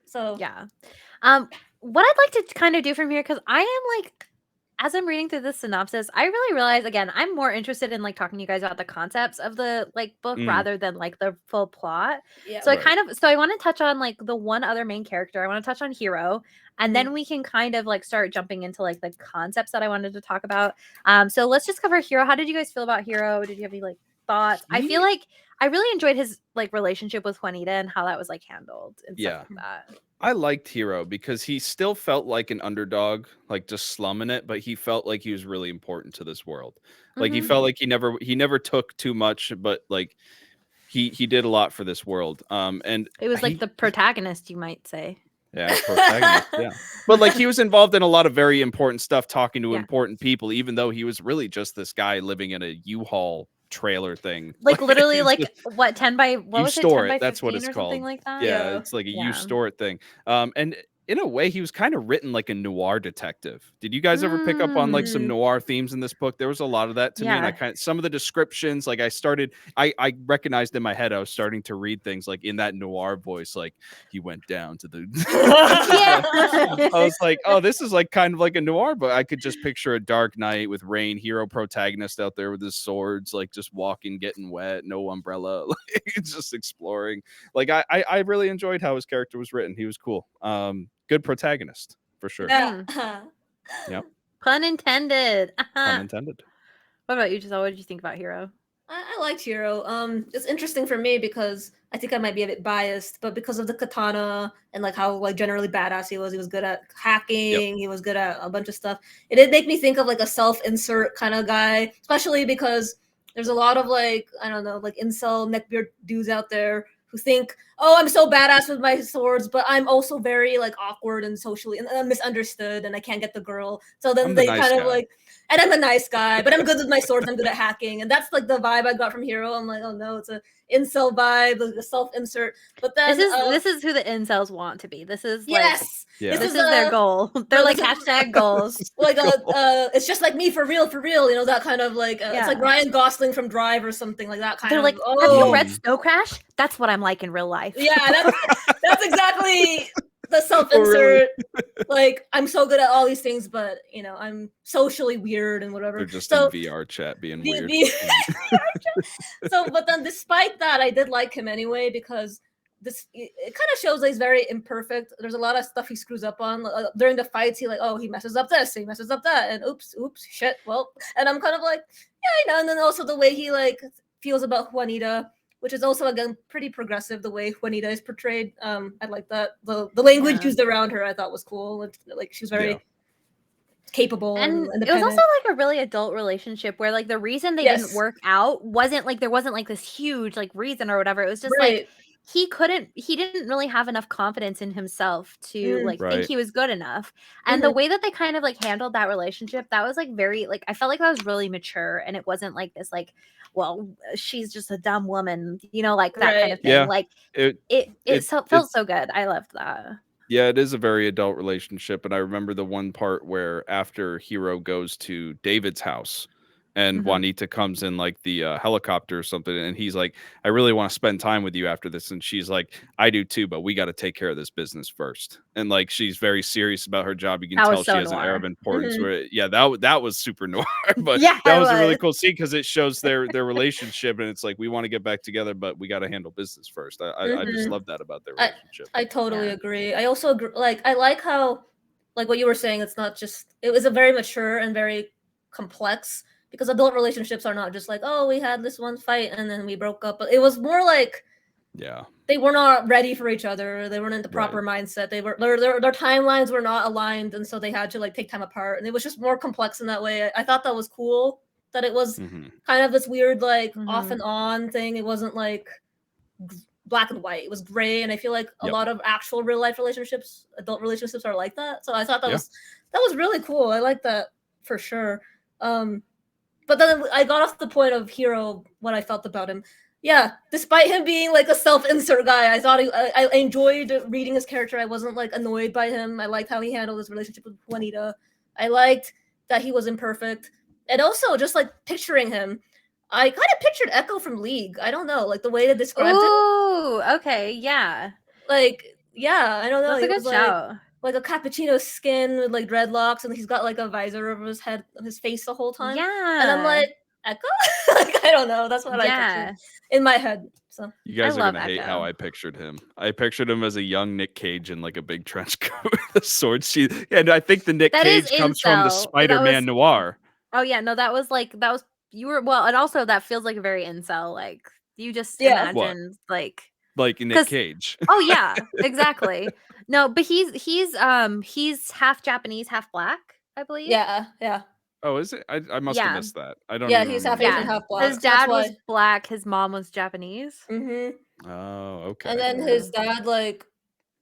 so Yeah. What I'd like to kind of do from here, because I am like, as I'm reading through the synopsis, I really realize again, I'm more interested in like talking to you guys about the concepts of the like book Mm, rather than like the full plot. yeah. So right. I want to touch on like the one other main character. I want to touch on Hero, and then we can kind of like start jumping into like the concepts that I wanted to talk about. So let's just cover Hero. How did you guys feel about Hero? Did you have any like thoughts? I feel like I really enjoyed his like relationship with Juanita and how that was like handled and stuff Yeah. like that. I liked Hero because he still felt like an underdog, like just slumming it, but he felt like he was really important to this world. Like he Mhm. felt like he never took too much, but like he did a lot for this world. And It was like he the protagonist, you might say. yeah, protagonist, yeah. But like he was involved in a lot of very important stuff, talking to Yeah. important people, even though he was really just this guy living in a U-Haul trailer thing. Like literally It's like just- what 10 by what you was it? store 10 it. by That's what 15 it's or something called. like that? Yeah, Yeah. it's like a you Yeah. store it thing. And in a way, he was kind of written like a noir detective. Did you guys ever pick up on like some Mm. noir themes in this book? There was a lot of that to me, and I Yeah. kind of some of the descriptions, like I recognized in my head I was starting to read things like in that noir voice, like he went down to the. Yeah. I was like, oh, this is like kind of like a noir, but I could just picture a dark night with rain, hero protagonist out there with his swords, like just walking, getting wet, no umbrella, like just exploring. Like I really enjoyed how his character was written. He was cool. Good protagonist for sure. Yeah. Mm. Yep. Pun intended. Pun What intended. about you, Giselle? What did you think about Hero? I liked Hero. It's interesting for me because I think I might be a bit biased, but because of the katana and like how like generally badass he was good at Yep. hacking, he was good at a bunch of stuff. It did make me think of like a self-insert kind of guy, especially because there's a lot of like I don't know, like incel neckbeard dudes out there who think, oh, I'm so badass with my swords, but I'm also very like awkward and socially and misunderstood, and I can't get the girl. So then I'm the they nice kind of guy. like and I'm a nice guy, but I'm good with my swords. I'm good at hacking, and that's like the vibe I got from Hero. I'm like, oh no, it's a incel vibe, like a self insert. But then, This is who the incels want to be. This is like yes, Yeah. this this is their goal. They're no, like this is hashtag goals. like it's just like me for real, you know that kind of like it's like Yeah. Ryan Gosling from Drive or something like that kind They're of. like, have you Oh, read Mm. Snow Crash? That's what I'm like in real life. yeah, that's exactly the self Oh, really? insert. Like I'm so good at all these things, but you know I'm socially weird and whatever. They're just in So VR chat being the, weird. the so but then despite that I did like him anyway because this it kind of shows that he's very imperfect. There's a lot of stuff he screws up on during the fights. He like, oh, he messes up this, he messes up that, and oops, shit, well. And I'm kind of like, yeah, I know. And then also the way he like feels about Juanita, which is also again pretty progressive. The way Juanita is portrayed, I like that. The language Yeah. used around her I thought was cool. Like she was very Yeah. capable and And it was independent. also like a really adult relationship where like the reason they didn't Yes. work out wasn't like there wasn't like this huge like reason or whatever. It was just like Right. he didn't really have enough confidence in himself to Mm. like think Right. he was good enough. And the Mhm. way that they kind of like handled that relationship, that was like very like I felt like that was really mature and it wasn't like this like, well, she's just a dumb woman, you know, like that kind of Right. thing. Yeah. Like It it it so, it felt so good. I loved that. Yeah, it is a very adult relationship, and I remember the one part where after Hero goes to David's house and Mhm. Juanita comes in like the helicopter or something, and he's like, "I really want to spend time with you after this," and she's like, "I do too, but we got to take care of this business first." And like she's very serious about her job. You can That was tell she so has an air of noir. importance. Mhm. Where yeah, that was super noir, but Yeah, that it was a really was. cool scene because it shows their relationship, and it's like we want to get back together, but we got to handle business first. I just Mhm. love that about their I relationship. I totally Yeah. agree. I also agree, like I like how like what you were saying. It's not just it was a very mature and very complex because adult relationships are not just like oh we had this one fight and then we broke up. But it was more like Yeah. they were not ready for each other. They weren't in the Right. proper mindset. They were their timelines were not aligned, and so they had to like take time apart. And it was just more complex in that way. I thought that was cool that it was Hmm. kind of this weird like off Mhm. and on thing. It wasn't like black and white. It was gray, and I feel like a Yep. lot of actual real life relationships, adult relationships, are like that. So I thought Yeah. that was really cool. I like that for sure. Um, but then I got off the point of Hero, what I felt about him. Yeah, despite him being like a self-insert guy, I thought I enjoyed reading his character. I wasn't like annoyed by him. I liked how he handled his relationship with Juanita. I liked that he was imperfect, and also just like picturing him. I kind of pictured Echo from League. I don't know, like the way they described him. Ooh, okay, yeah. Like, yeah, I don't know. That's He a good was shout. like a cappuccino skin with like dreadlocks, and he's got like a visor over his head, his face the whole time. And I'm Yeah. like, Echo? Like, I don't know. That's what I pictured Yeah. in my head. So, You I guys are love gonna hate how Echo. I pictured him. I pictured him as a young Nick Cage in like a big trench coat with a sword sheath. And I think the Nick That is Cage comes from the incel. That was Spider-Man noir. oh yeah, no, that was like that was you were well, and also that feels like a very incel, like you just yeah. What? imagined like like Nick 'Cause Cage. oh, yeah, exactly. No, but he's half Japanese, half black, I believe. Yeah. Oh, is it? I must have Yeah. missed that. I don't Yeah, even he's half remember Asian, Yeah. seeing half that. black. His So that's dad was why. black, his mom was Japanese. Oh, And okay. then Yeah. his dad like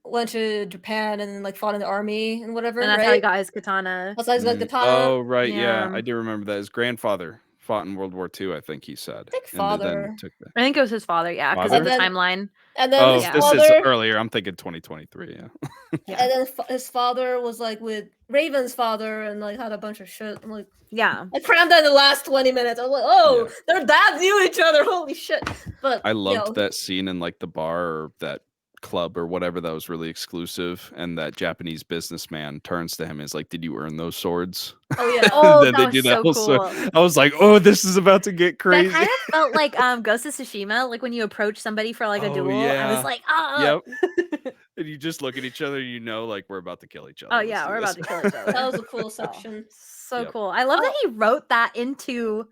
went to Japan and like fought in the army and whatever, And that's how he right? got his katana. That's why he's got Mm. katana. Oh, right. Yeah, Yeah. I do remember that. His grandfather fought in World War II, I think he said, I think and then father. took the I think it was his father, yeah, because of And father. the then timeline. and then Oh, his Yeah. this is father earlier. I'm thinking 2023. Yeah. Yeah. and then his father was like with Raven's father and like had a bunch of shit. I'm like, Yeah. I crammed that in the last 20 minutes. I was like, oh, Yeah. their dads knew each other. Holy shit. But I loved that scene in like the bar or that club or whatever that was really exclusive, and that Japanese businessman turns to him and is like, "Did you earn those swords?" oh yeah. Oh, Then that they was do that so whole sword. cool. I was like, "Oh, this is about to get That crazy." kind of felt like Ghost of Tsushima, like when you approach somebody for like a Oh duel. I was yeah. like, ah. Yep. And you just look at each other, you know, like we're about to kill each other. Oh Let's yeah, do we're this. about to kill each other. That was a cool Oh, section. so Yep. cool. I love that Oh. he wrote that into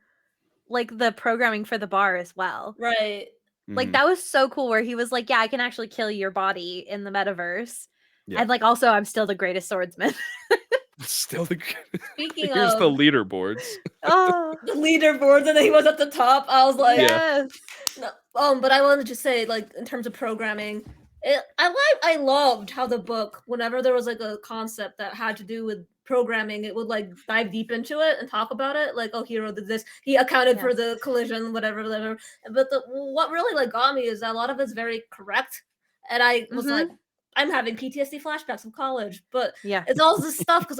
like the programming for the bar as well. Right. Like Mhm. that was so cool where he was like, yeah, I can actually kill your body in the metaverse. Yeah. And like also I'm still the greatest swordsman. Still the Speaking here's the of leaderboards. Oh, the leaderboards and then he was at the top, I was like, Yeah. yes. no, but I wanted to say, like, in terms of programming, I loved how the book, whenever there was like a concept that had to do with programming, it would like dive deep into it and talk about it. Like, oh, hero did this, he accounted for Yes. the collision, whatever. But what really like got me is that a lot of it's very correct, and I was like, I'm having PTSD flashbacks from college, but Yeah. it's all this stuff because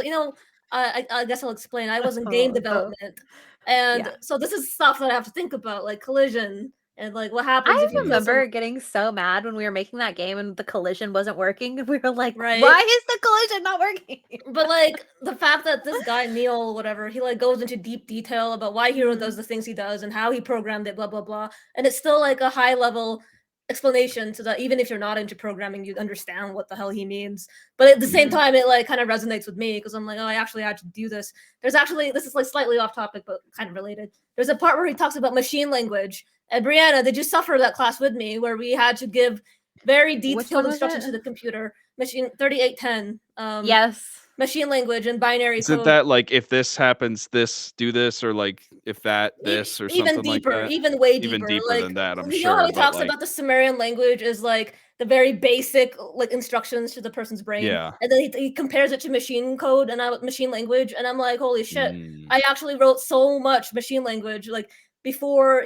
I guess I'll explain. I was in game Oh, development, and yeah. so this is stuff that I have to think about, like collision and like what happens I if you kill remember someone, getting so mad when we were making that game and the collision wasn't working. We were like, right? why is the collision not working? But like the fact that this guy Neal, whatever, he like goes into deep detail about why Hero does the things he does and how he programmed it, blah blah blah, and it's still like a high level explanation so that even if you're not into programming, you understand what the hell he means. But at the same time, it like kind of resonates with me because I'm like, oh, I actually had to do this. There's actually, this is like slightly off topic, but kind of related. There's a part where he talks about machine language. And Breanna, did you suffer that class with me where we had to give very Which one detailed was instructions to it? the computer? Machine 3810. Yes. Machine language and binary Isn't code. that like if this happens, this do this, or like if that this or Even something like deeper, that? even way Even deeper. deeper Like, than that, I'm you know how sure. he But talks like, about the Sumerian language is like the very basic like instructions to the person's brain, yeah. and then he compares it to machine code and machine language, and I'm like, holy shit! Mm. I actually wrote so much machine language like before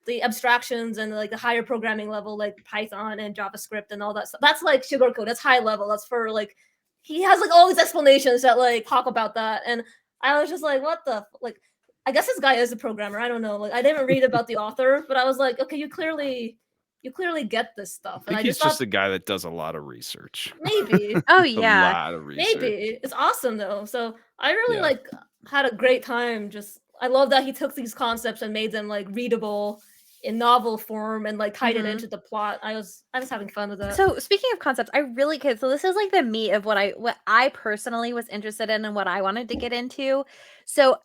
the abstractions and like the higher programming level like Python and JavaScript and all that stuff. That's like sugar code. That's high level. That's for like he has like all these explanations that like talk about that, and I was just like, what the like. I guess this guy is a programmer. I don't know. Like I didn't read about the author, but I was like, okay, you clearly get this stuff. I And think I he's just thought just a guy that does a lot of research. maybe, Oh A yeah. lot of research. maybe it's awesome though. So I really Yeah. like had a great time. Just I love that he took these concepts and made them like readable in novel form and like tied it into the plot. I was having fun with that. So speaking of concepts, I really could. So this is like the meat of what I personally was interested in and what I wanted to get into. So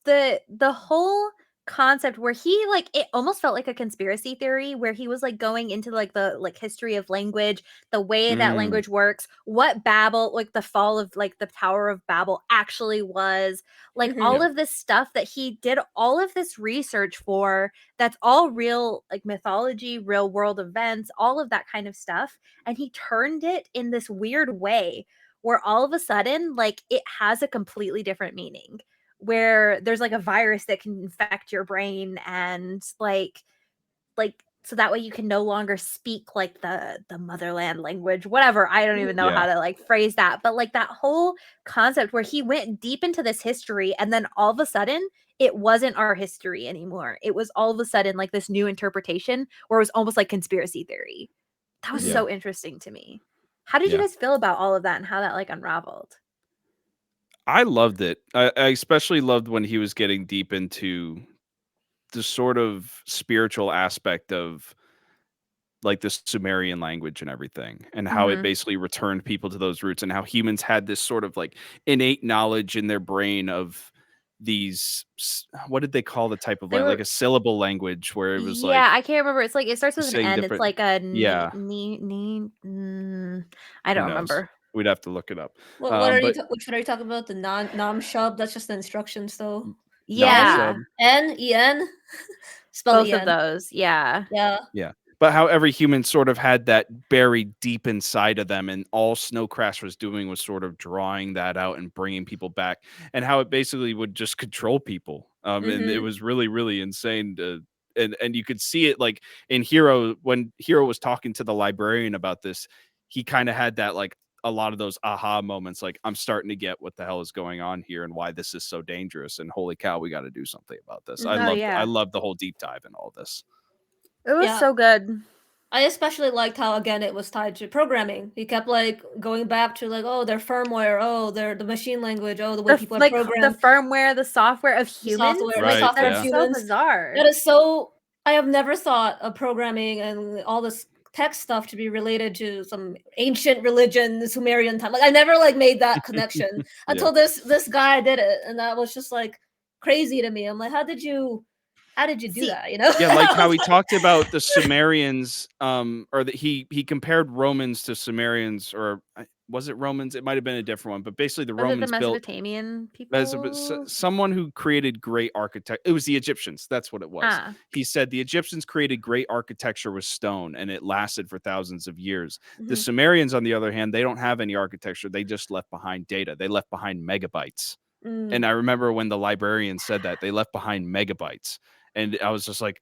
the whole concept where he like it almost felt like a conspiracy theory where he was like going into like the like history of language, the way that Mm. language works, what Babel, like the fall of like the Tower of Babel actually was, like all Yeah. of this stuff that he did all of this research for, that's all real like mythology, real world events, all of that kind of stuff, and he turned it in this weird way where all of a sudden like it has a completely different meaning, where there's like a virus that can infect your brain and like so that way you can no longer speak like the motherland language, whatever. I don't even know how Yeah. to like phrase that, but like that whole concept where he went deep into this history and then all of a sudden it wasn't our history anymore. It was all of a sudden like this new interpretation where it was almost like conspiracy theory. That was Yeah. so interesting to me. How did you Yeah. guys feel about all of that and how that like unraveled? I loved it. I especially loved when he was getting deep into the sort of spiritual aspect of like the Sumerian language and everything, and how it basically returned people to those roots, and how humans had this sort of like innate knowledge in their brain of these what did they call the type of They like were a syllable language where it was Yeah, like I can't remember. It's like it starts with an saying N. It's different like a yeah, I who don't knows? remember. We'd have to look it up. What are you? But Which one are you talking about? The nam shub? That's just the instructions, though. Nam N Yeah, Shub. N E N. Spell both E of N. those. Yeah. Yeah. Yeah. But how every human sort of had that buried deep inside of them, and all Snow Crash was doing was sort of drawing that out and bringing people back, and how it basically would just control people. And it Mm-hmm. was really, really insane. And you could see it like in Hero when Hero was talking to the librarian about this, he kind of had that like a lot of those aha moments, like I'm starting to get what the hell is going on here and why this is so dangerous. And holy cow, we got to do something about this. Mhm. Oh I yeah. loved the whole deep dive in all this. It was Yeah. so good. I especially liked how again it was tied to programming. He kept like going back to like, oh, their firmware, oh, their the machine language, oh, the way people are The programmed, firmware, the software of the humans. software, the Like Right, software of yeah. that's so humans. bizarre. That is so. I have never thought of programming and all this tech stuff to be related to some ancient religion, Sumerian time. Like I never like made that connection Yeah. until this guy did it, and that was just like crazy to me. I'm like, how did you do See, that? You know? Yeah, like I how was he like, talked about the Sumerians, or that he compared Romans to Sumerians, or was it Romans? It might have been a different one, but basically the was it the Romans built Mesopotamian as people? someone who created great architect. It was the Egyptians. That's what it was. Ah. He said the Egyptians created great architecture with stone, and it lasted for thousands of years. The mhm, Sumerians, on the other hand, they don't have any architecture. They just left behind data. They left behind megabytes. And mm, I remember when the librarian said that they left behind megabytes, and I was just like,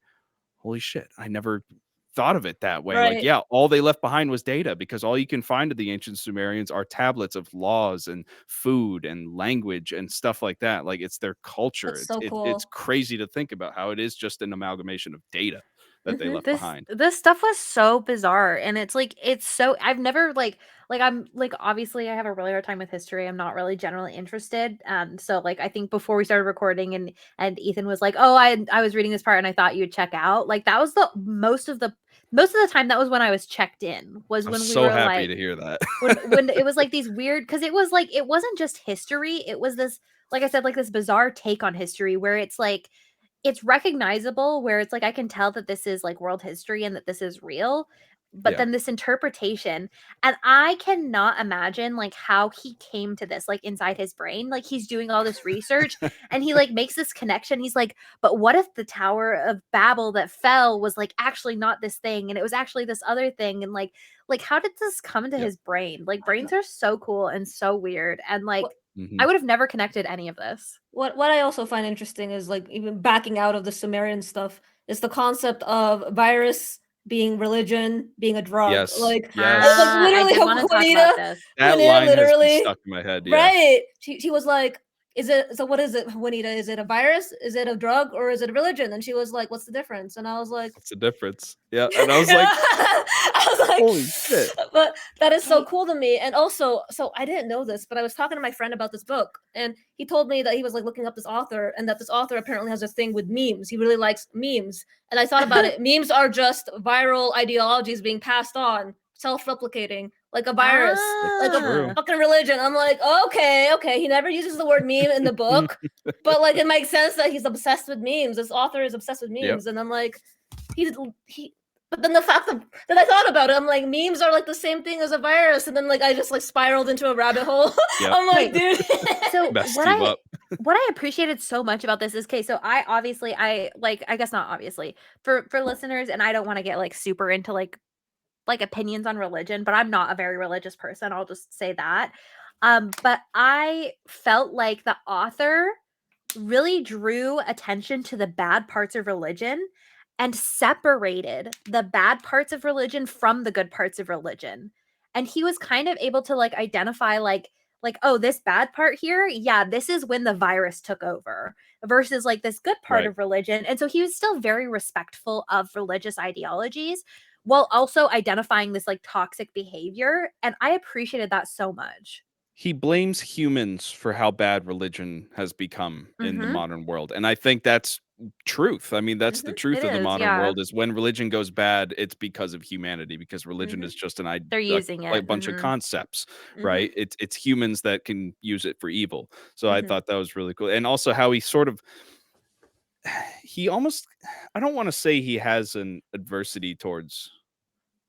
holy shit, I never thought of it that way. Like, right. yeah, all they left behind was data, because all you can find of the ancient Sumerians are tablets of laws and food and language and stuff like that. Like, it's their culture. That's so It's cool. crazy to think about how it is just an amalgamation of data that they Mhm. left behind. This stuff was so bizarre, and it's like it's so I've never like I'm like obviously I have a really hard time with history. I'm not really generally interested. So like I think before we started recording and Ethan was like, "Oh, I was reading this part and I thought you'd check out." Like that was the most of the time that was when I was checked in was I'm when we so were happy like to hear that. when it was like these weird because it was like it wasn't just history, it was this like I said like this bizarre take on history where it's like it's recognizable where it's like I can tell that this is like world history and that this is real, but Yeah. then this interpretation and I cannot imagine like how he came to this like inside his brain. Like he's doing all this research and he like makes this connection. He's like, but what if the Tower of Babel that fell was like actually not this thing and it was actually this other thing and like how did this come into Yep. his brain? Like brains are so cool and so weird and like What Mhm. I would have never connected any of this. what I also find interesting is like even backing out of the Sumerian stuff is the concept of virus being religion, being a drug. Yes. Like Yes. I literally did want to talk about this. That Juanita line has been literally stuck in my head. Yeah. right. She was like, is it so what is it, Juanita? Is it a virus? Is it a drug or is it a religion? And she was like, what's the difference? And I was like, What's the difference? Yeah. And I was like, I was holy shit. like, but that is so Hey, cool to me. And also, so I didn't know this, but I was talking to my friend about this book, and he told me that he was like looking up this author, and that this author apparently has a thing with memes. He really likes memes. And I thought about it. Memes are just viral ideologies being passed on, self-replicating, like a virus, That's like a true. fucking religion. I'm like, okay. He never uses the word meme in the book, but like it makes sense that he's obsessed with memes. This author is obsessed with Yep. memes, and I'm like, he. But then the fact that I thought about it, I'm like, memes are like the same thing as a virus, and then like I just like spiraled into a rabbit hole. Yep. I'm like, Wait, dude. so Messed you up. what I appreciated so much about this is okay, so I obviously I like I guess not obviously for listeners, and I don't want to get like super into like opinions on religion, but I'm not a very religious person. I'll just say that. But I felt like the author really drew attention to the bad parts of religion and separated the bad parts of religion from the good parts of religion. And he was kind of able to like identify like oh this bad part here, yeah, this is when the virus took over versus like this good part Right. of religion. And so he was still very respectful of religious ideologies while also identifying this like toxic behavior and I appreciated that so much. He blames humans for how bad religion has become in the Mhm. modern world. And I think that's truth. I mean, that's the truth It of the is, modern yeah. world, is when religion goes bad, it's because of humanity, because religion is just They're using like a it. bunch of concepts, Mhm. right? It's humans that can use it for evil. So I Mhm. thought that was really cool. And also how he sort of he almost, I don't want to say he has an adversity towards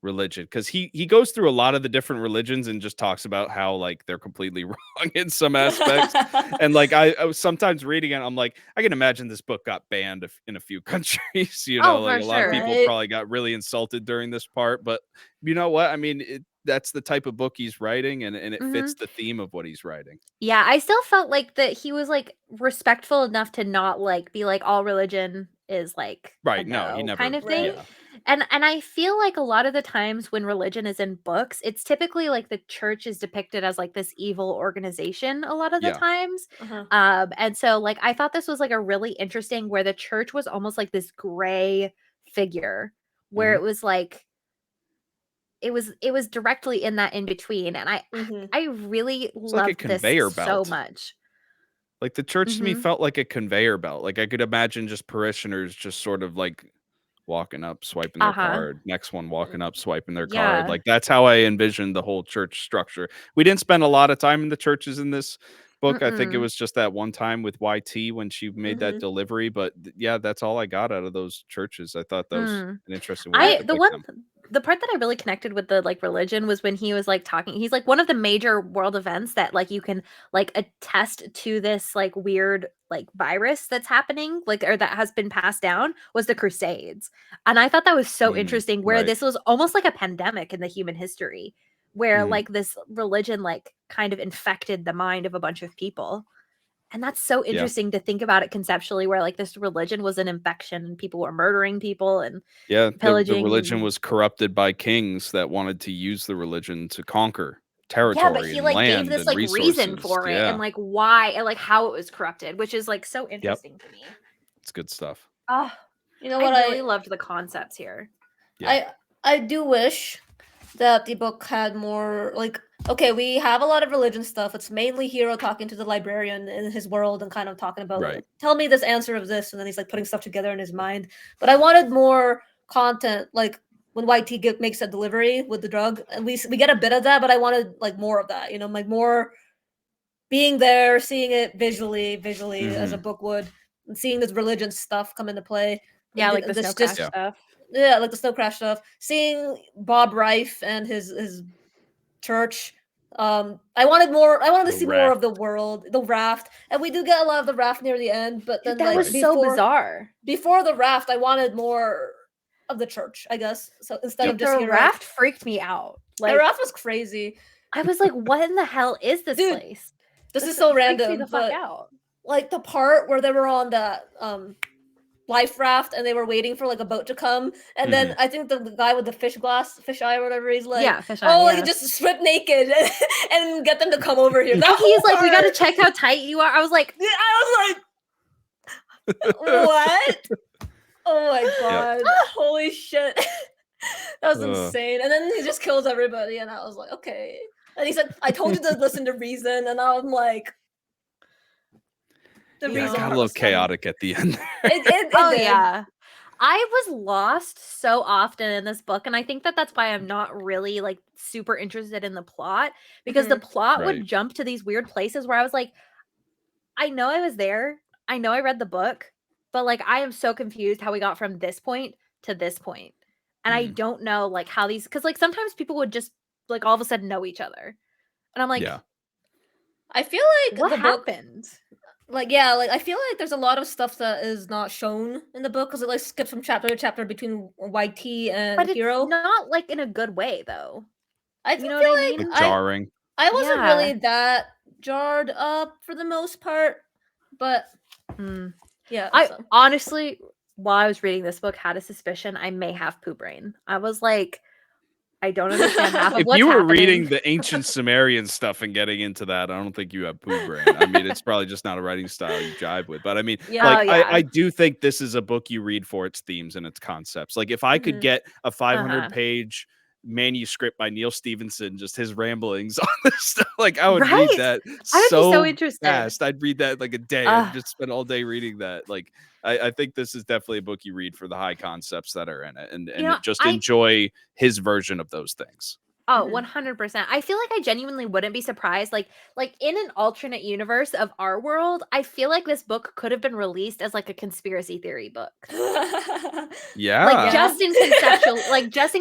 religion, because he goes through a lot of the different religions and just talks about how like they're completely wrong in some aspects. And like I was sometimes reading it, I'm like, I can imagine this book got banned in a few countries. Oh, Like for a lot of sure. people Right. probably got really insulted during this part, but you know what, I mean, that's the type of book he's writing, and it fits Mhm. the theme of what he's writing. Yeah, I still felt like that he was, like, respectful enough to not, like, be like, all religion is, like, a Right, no, he no kind never, of thing. Right. yeah, And I feel like a lot of the times when religion is in books, it's typically, like, the church is depicted as, like, this evil organization a lot of the yeah, times. Uh-huh. And so, like, I thought this was, like, a really interesting where the church was almost like this gray figure, where hmm, it was, like, it was directly in that in between, and I Mhm. I really it's like a loved this conveyor so belt. much. Like, the church to me Mhm. felt like a conveyor belt. Like, I could imagine just parishioners just sort of, like, walking up, swiping their Uh-huh. card, next one walking Mm. up, swiping their card. Yeah. Like, that's how I envisioned the whole church structure. We didn't spend a lot of time in the churches in this book. I think it Mm-mm. was just that one time with YT when she made that Mhm. delivery, but yeah, that's all I got out of those churches. I thought that was Mm. an interesting way to I the depict one them. the part that I really connected with the, like, religion was when he was, like, talking he's like, one of the major world events that, like, you can, like, attest to this, like, weird, like, virus that's happening, like, or that has been passed down was the Crusades. And I thought that was so Mm, interesting where right. this was almost like a pandemic in the human history, where, Mhm. like, this religion, like, kind of infected the mind of a bunch of people. And that's so Yeah. interesting to think about it conceptually where, like, this religion was an infection and people were murdering people and Yeah, the pillaging religion and was corrupted by kings that wanted to use the religion to conquer yeah, but territory he, and like, gave land this, and like, reason resources. for it and, Yeah. like, why and, like, how it was corrupted, which is, like, so Yep. interesting to me. It's good stuff. Oh, You know I what really loved the concepts here. Yeah. I I do wish that the book had more like okay, we have a lot of religion stuff. It's mainly Hero talking to the librarian in his world and kind of talking about Right. tell me this answer of this, and then he's like putting stuff together in his mind. But I wanted more content, like when makes a delivery with the drug, and we get a bit of that, but I wanted like more of that. You know, like more being there, seeing it visually as a Mhm. book would, and seeing this religion stuff come into play. Yeah, like the This snow crash just Yeah. stuff. yeah, like the snow crash stuff. Seeing Bob Rife and his church. I wanted more. I wanted to The see more of raft. the world, the raft, and we do get a lot of the raft near the end. But Dude, then, that was like Right. so bizarre. before the raft, I wanted more of the church. I guess so. Instead of Yep. Dude, just the Hero, raft freaked me out. the Like, raft was crazy, I was like, "What in the hell is this dude. place?" This is This so freaks me the random, fuck but out. like the part where they were on the life raft and they were waiting for like a boat to come, and then Mhm. I think the guy with the fish eye or whatever, he's like, Yeah, fisheye, "Oh, like yeah. just strip naked and get them to come over here." That And he's whole like, "We gotta part, check how tight you are." I was like, I was like, "What? Oh my Yep. god! Holy shit!" That was Uh, insane. And then he just kills everybody, and I was like, "Okay." And he said, "I told you to listen to reason," and I'm like, the yeah, it reason got a yeah. part little was funny. chaotic at the end It there. it, it Oh, did. yeah. I was lost so often in this book, and I think that that's why I'm not really, like, super interested in the plot, because the Hmm. plot Right. would jump to these weird places where I was like, "I know I was there, I know I read the book, but, like, I am so confused how we got from this point to this point, and I Mm. don't know, like, how these because like, sometimes people would just, like, all of a sudden know each other, and I'm like, Yeah. I feel like "What the book happened?" like yeah, like I feel like there's a lot of stuff that is not shown in the book because it like skips from chapter to chapter between YT and But it's Hero. not, like, in a good way, though. I You feel know what I like Like mean? jarring. I wasn't Yeah. really that jarred up for the most part, but Mm. yeah. I So honestly, while I was reading this book, had a suspicion I may have poop brain. I was like, I don't understand half of If what's you were happening. reading the ancient Sumerian stuff and getting into that, I don't think you have poo brain. I mean, it's probably just not a writing style you jive with. But I mean, yeah. Oh, like, yeah. I do think this is a book you read for its themes and its concepts. Like, if I could Hmm. get a 500 Uh-huh. page manuscript by Neal Stephenson, just his ramblings on this stuff. Like I would read Right? that I would be so so interested. fast. I'd read that like a day. I'd just spend all day reading that. Like I think this is definitely a book you read for the high concepts that are in it, and just enjoy his version of those things. Oh, 100%. I feel like I genuinely wouldn't be surprised. Like in an alternate universe of our world, I feel like this book could have been released as like a conspiracy theory book. Yeah. Like just in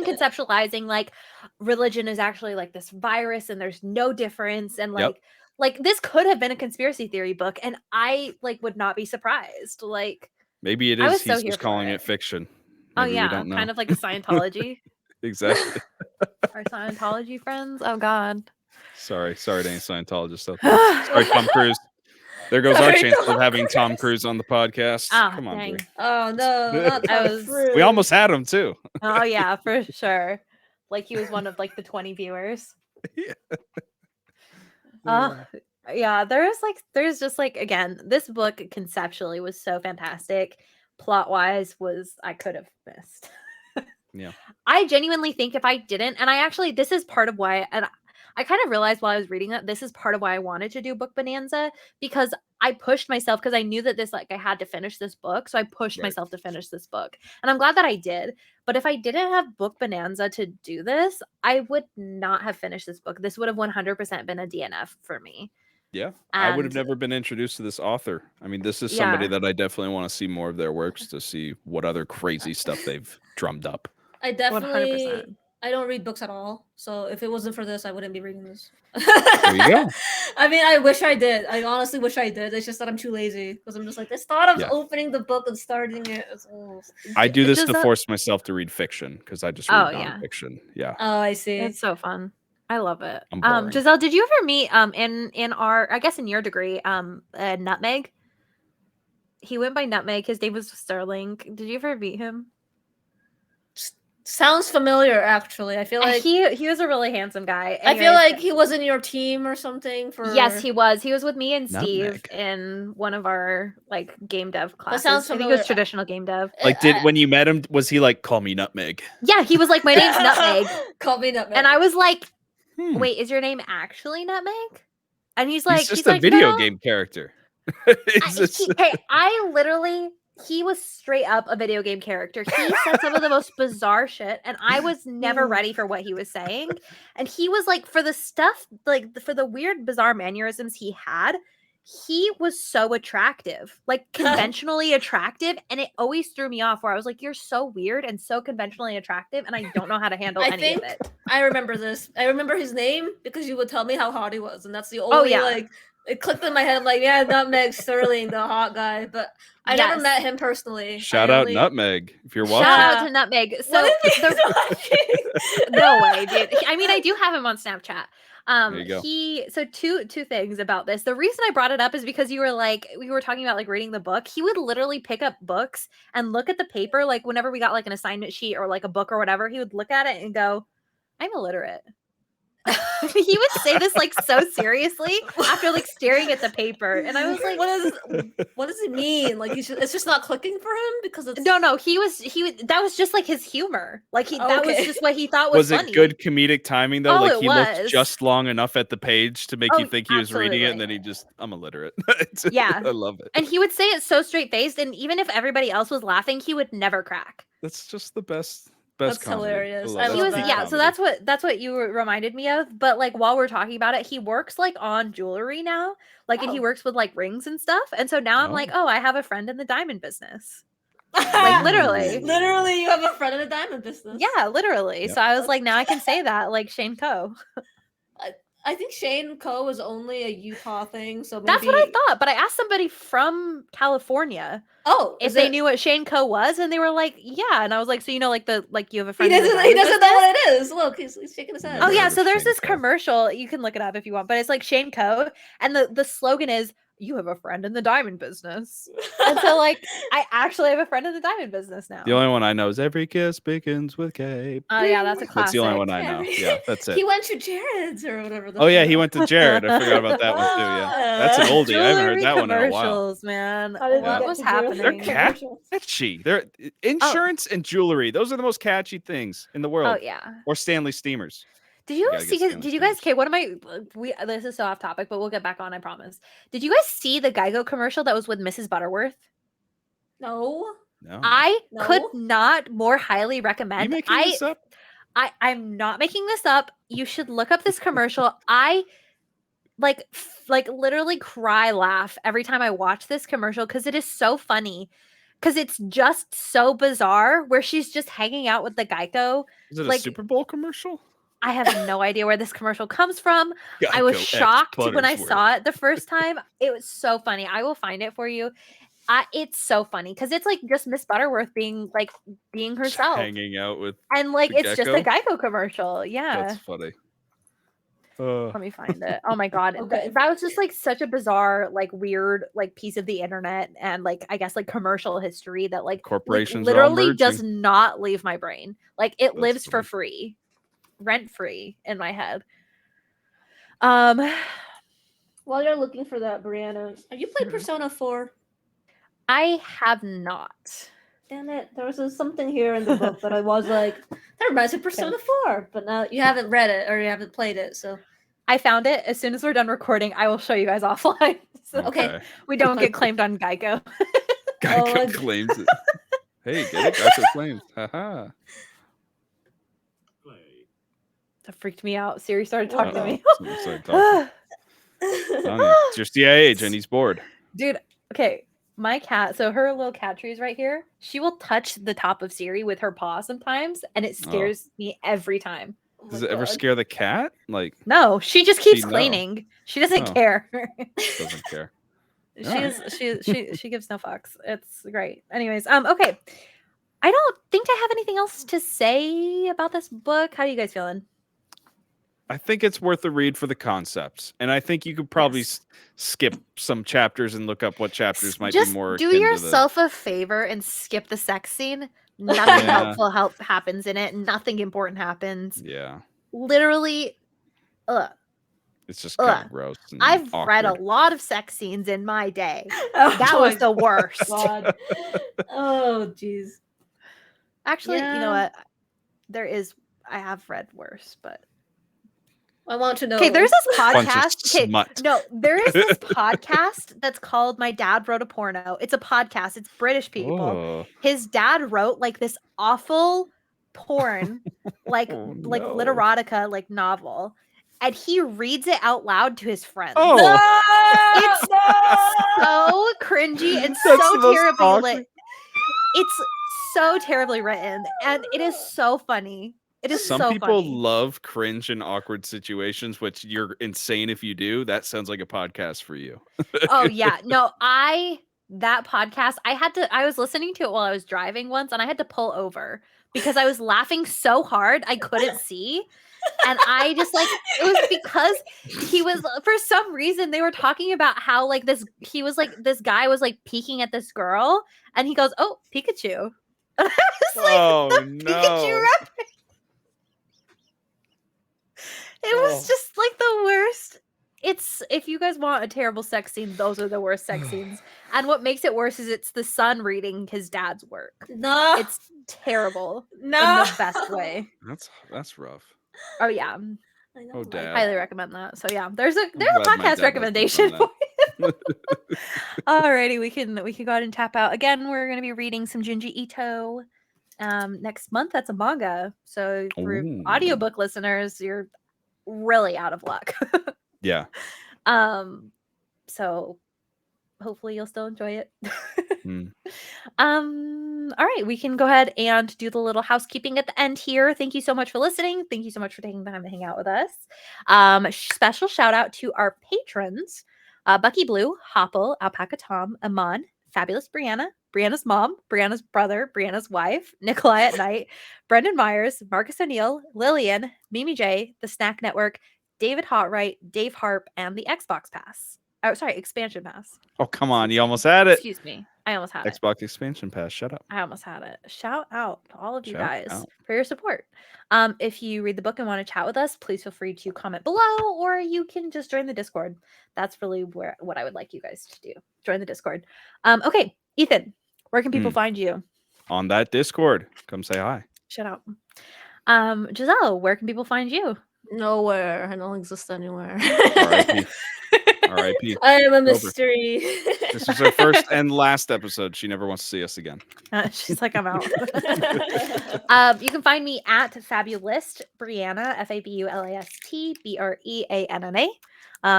conceptualizing like religion is actually like this virus and there's no difference. And like this could have been a conspiracy theory book, and I like would not be surprised. Like maybe it is. He's just calling it fiction. Maybe we don't know. Kind of like a Scientology. Exactly. Our Scientology friends. Oh God. Sorry to any Scientologists out there. Sorry, Tom Cruise. There goes our chance of having Tom Cruise on the podcast. Come on, dang. Oh no, not Tom Cruise. We almost had him too. Oh yeah, for sure. Like he was one of like the 20 viewers. Yeah. There's just like, again, this book conceptually was so fantastic. Plot wise I could have missed. Yeah. I genuinely think if I didn't, and this is part of why, and I kind of realized while I was reading that this is part of why I wanted to do Book Bonanza, because I pushed myself, because I knew that I had to finish this book. So I pushed myself to finish this book. And I'm glad that I did. But if I didn't have Book Bonanza to do this, I would not have finished this book. This would have 100% been a DNF for me. Yeah. I would have never been introduced to this author. I mean, this is somebody that I definitely want to see more of their works, to see what other crazy stuff they've drummed up. I definitely 100%. I don't read books at all, so if it wasn't for this, I wouldn't be reading this. There you go. I mean, I wish I did. I honestly wish I did. It's just that I'm too lazy, because I'm just like, this thought of opening the book and starting it. I do this to force myself to read fiction, because I just read nonfiction. Yeah. Oh, I see. It's so fun. I love it. Giselle, did you ever meet in our, I guess in your degree, Nutmeg? He went by Nutmeg. His name was Sterling. Did you ever meet him? Sounds familiar, actually. I feel like he was a really handsome guy. Anyways, I feel like he was in your team or something. Yes, he was. He was with me and Steve in one of our like game dev classes. That sounds familiar. I think it was traditional game dev. Like, when you met him, was he like, call me Nutmeg? Yeah, he was like, my name's Nutmeg. Call me Nutmeg. And I was like, wait, is your name actually Nutmeg? And he's like, he's just a video game character. I literally. He was straight up a video game character. He said some of the most bizarre shit, and I was never ready for what he was saying. And he was like, for the stuff, like for the weird, bizarre mannerisms he had, he was so attractive, like conventionally attractive. And it always threw me off, where I was like, you're so weird and so conventionally attractive, and I don't know how to handle any of it. I remember this. I remember his name because you would tell me how hot he was. And that's the only, like, it clicked in my head, like, yeah, Nutmeg Sterling, the hot guy. But I never met him personally. Shout out Nutmeg if you're watching. Shout out to Nutmeg. So no way, dude. I mean, I do have him on Snapchat. There you go. So two things about this. The reason I brought it up is because we were talking about like reading the book. He would literally pick up books and look at the paper, like whenever we got like an assignment sheet or like a book or whatever, he would look at it and go, I'm illiterate. He would say this like so seriously after like staring at the paper, and I was like, what does it mean? Like it's just not clicking for him because it's no he that was just like his humor, like that was just what he thought was funny. It good comedic timing though? Like he looked just long enough at the page to make you think he was reading it, and then I'm illiterate. Yeah, I love it. And he would say it so straight faced, and even if everybody else was laughing, he would never crack. That's just the best. That's comedy. hilarious. So that's what you reminded me of. But like while we're talking about it, he works like on jewelry now, like and he works with like rings and stuff. And so now I'm like, I have a friend in the diamond business. Like literally you have a friend in the diamond business. Yeah, literally. Yep. So I was like, now I can say that like Shane Coe. I think Shane Coe is only a Utah thing, so maybe... That's what I thought. But I asked somebody from California, if they knew what Shane Coe was, and they were like, "Yeah." And I was like, "So you know, like you have a friend." He doesn't know what it is. Look, he's shaking his head. Oh yeah, so there's this commercial. You can look it up if you want, but it's like Shane Coe, and the slogan is you have a friend in the diamond business. And so, like, I actually have a friend in the diamond business now. The only one I know is Every Kiss Begins with K. Oh, yeah, that's a That's the only classic. one I know. Yeah, that's it. He went to Jared's or whatever. Oh yeah, he went to Jared. I forgot about that one too. Yeah, that's an oldie. I haven't heard Jewelry that one in a while. commercials, man. How did we What get was to jewelry They're happening? commercials? catchy. They're insurance and jewelry. Those are the most catchy things in the world. Oh, yeah. Or Stanley steamers. Did you gotta see? get Stanley Did you guys? steamers. Okay, what am I? This is so off topic, but we'll get back on. I promise. Did you guys see the Geico commercial that was with Mrs. Butterworth? No. No. I could No. not more highly you recommend. making this up? I'm not making this up. You should look up this commercial. I like literally cry laugh every time I watch this commercial because it is so funny. Because it's just so bizarre where she's just hanging out with the Geico. Is it a like- Super Bowl commercial? I have no idea where this commercial comes from. I was Geico X shocked when I Buttersworth. saw it the first time. It was so funny. I will find it for you. It's so funny because it's like just Miss Butterworth being Just herself, hanging out with. and like the it's just a Geico commercial. Yeah, That's funny. let me find it. Oh my god, Okay. that was just like such a bizarre, like weird, like piece of the internet and like I guess like commercial history that like Corporations are all literally does merging. not leave my brain. Like it That's lives for funny. free, rent free in my head. While you're looking for that, Breanna, have you played Mhm. Persona 4? I have not. Damn it. There was something here in the book that I was like, that reminds me of Persona 4. But now you haven't read it or you haven't played it. So, I found it. As soon as we're done recording, I will show you guys offline. So Okay. we don't get claimed on Geico. Geico my- claims it. Hey, get it? Geico claims. Haha. That freaked me out. Siri started talking to me. Someone started talking. Donnie, it's your CIA and he's bored. Dude, okay. My cat, so her little cat tree is right here. She will touch the top of Siri with her paw sometimes, and it scares me every time. Oh Does my it ever God. scare the cat? Like, No, she just keeps She know. cleaning. She doesn't Oh. care. doesn't care. She gives no fucks. It's great. Anyways, okay. I don't think I have anything else to say about this book. How are you guys feeling? I think it's worth a read for the concepts, and I think you could probably Yes. skip some chapters and look up what chapters might Just be more. do akin to yourself a favor and skip the sex scene. Nothing Yeah. helpful happens in it. Nothing important happens. Yeah, Literally, it's just kind Ugh. of gross. And I've read a awkward. lot of sex scenes in my day. Oh That my was the worst. God. Oh, jeez. Actually, you Yeah. know what? I have read worse, but I want to know. okay, there's this Bunch of podcast. Okay, smut. no, there is this podcast that's called My Dad Wrote a Porno. It's a podcast. It's British people. Oh, His dad wrote like this awful porn, like Oh, like no. literotica, like novel, and he reads it out loud to his friends. Oh. It's so cringy and That's so the most terribly awkward- lit. It's so terribly written, and it is so funny. It is Some so people funny. love cringe and awkward situations, which you're insane if you do. That sounds like a podcast for you. Oh yeah, no, that podcast. I was listening to it while I was driving once, and I had to pull over because I was laughing so hard I couldn't see. And I just like it was because he was for some reason they were talking about how like this guy was like peeking at this girl and he goes, "Oh, Pikachu." And I was like, Oh, the no. Pikachu reference. It was Oh. just like the worst. It's if you guys want a terrible sex scene, those are the worst sex scenes. And what makes it worse is it's the son reading his dad's work. No. It's terrible no. in the best way. That's rough. Oh yeah. I know, Oh, like- Dad. Highly recommend that. So yeah, there's a glad my dad podcast hasn't recommendation done for you. Alrighty, we can go ahead and tap out. Again, we're gonna be reading some Junji Ito next month. That's a manga. So for Ooh. audiobook listeners, you're really out of luck. Yeah. So hopefully you'll still enjoy it. Mm. All right, we can go ahead and do the little housekeeping at the end here. Thank you so much for listening. Thank you so much for taking the time to hang out with us. Special shout out to our patrons: Bucky Blue, Hopple, Alpaca Tom, Amon, Fabulous Brianna, Brianna's mom, Brianna's brother, Brianna's wife, Nikolai at Night, Brendan Myers, Marcus O'Neill, Lillian, Mimi J, The Snack Network, David Hotwright, Dave Harp, and the Xbox Pass. Oh, sorry, expansion pass. Oh, come on. You almost had it. Excuse me. I almost had it. Xbox expansion pass. Shut up. I almost had it. Shout out to all of you Shout guys out. for your support. If you read the book and want to chat with us, please feel free to comment below, or you can just join the Discord. That's really what I would like you guys to do. Join the Discord. Okay, Ethan, where can people find you? On that Discord. Come say hi. Shout out. Giselle, where can people find you? Nowhere. I don't exist anywhere. R.I.P. R.I.P. I am a Over. mystery. This was our first and last episode. She never wants to see us again. She's like, I'm out. You can find me at Fabulist Breanna, Fabulast Breanna.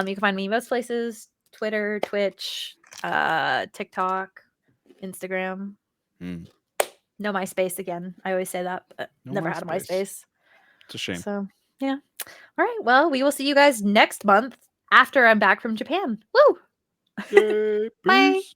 You can find me most places: Twitter, Twitch, TikTok, Instagram. No MySpace again. I always say that, but never had a MySpace. It's a shame. So yeah. All right. Well, we will see you guys next month after I'm back from Japan. Woo! Yay, Bye. peace.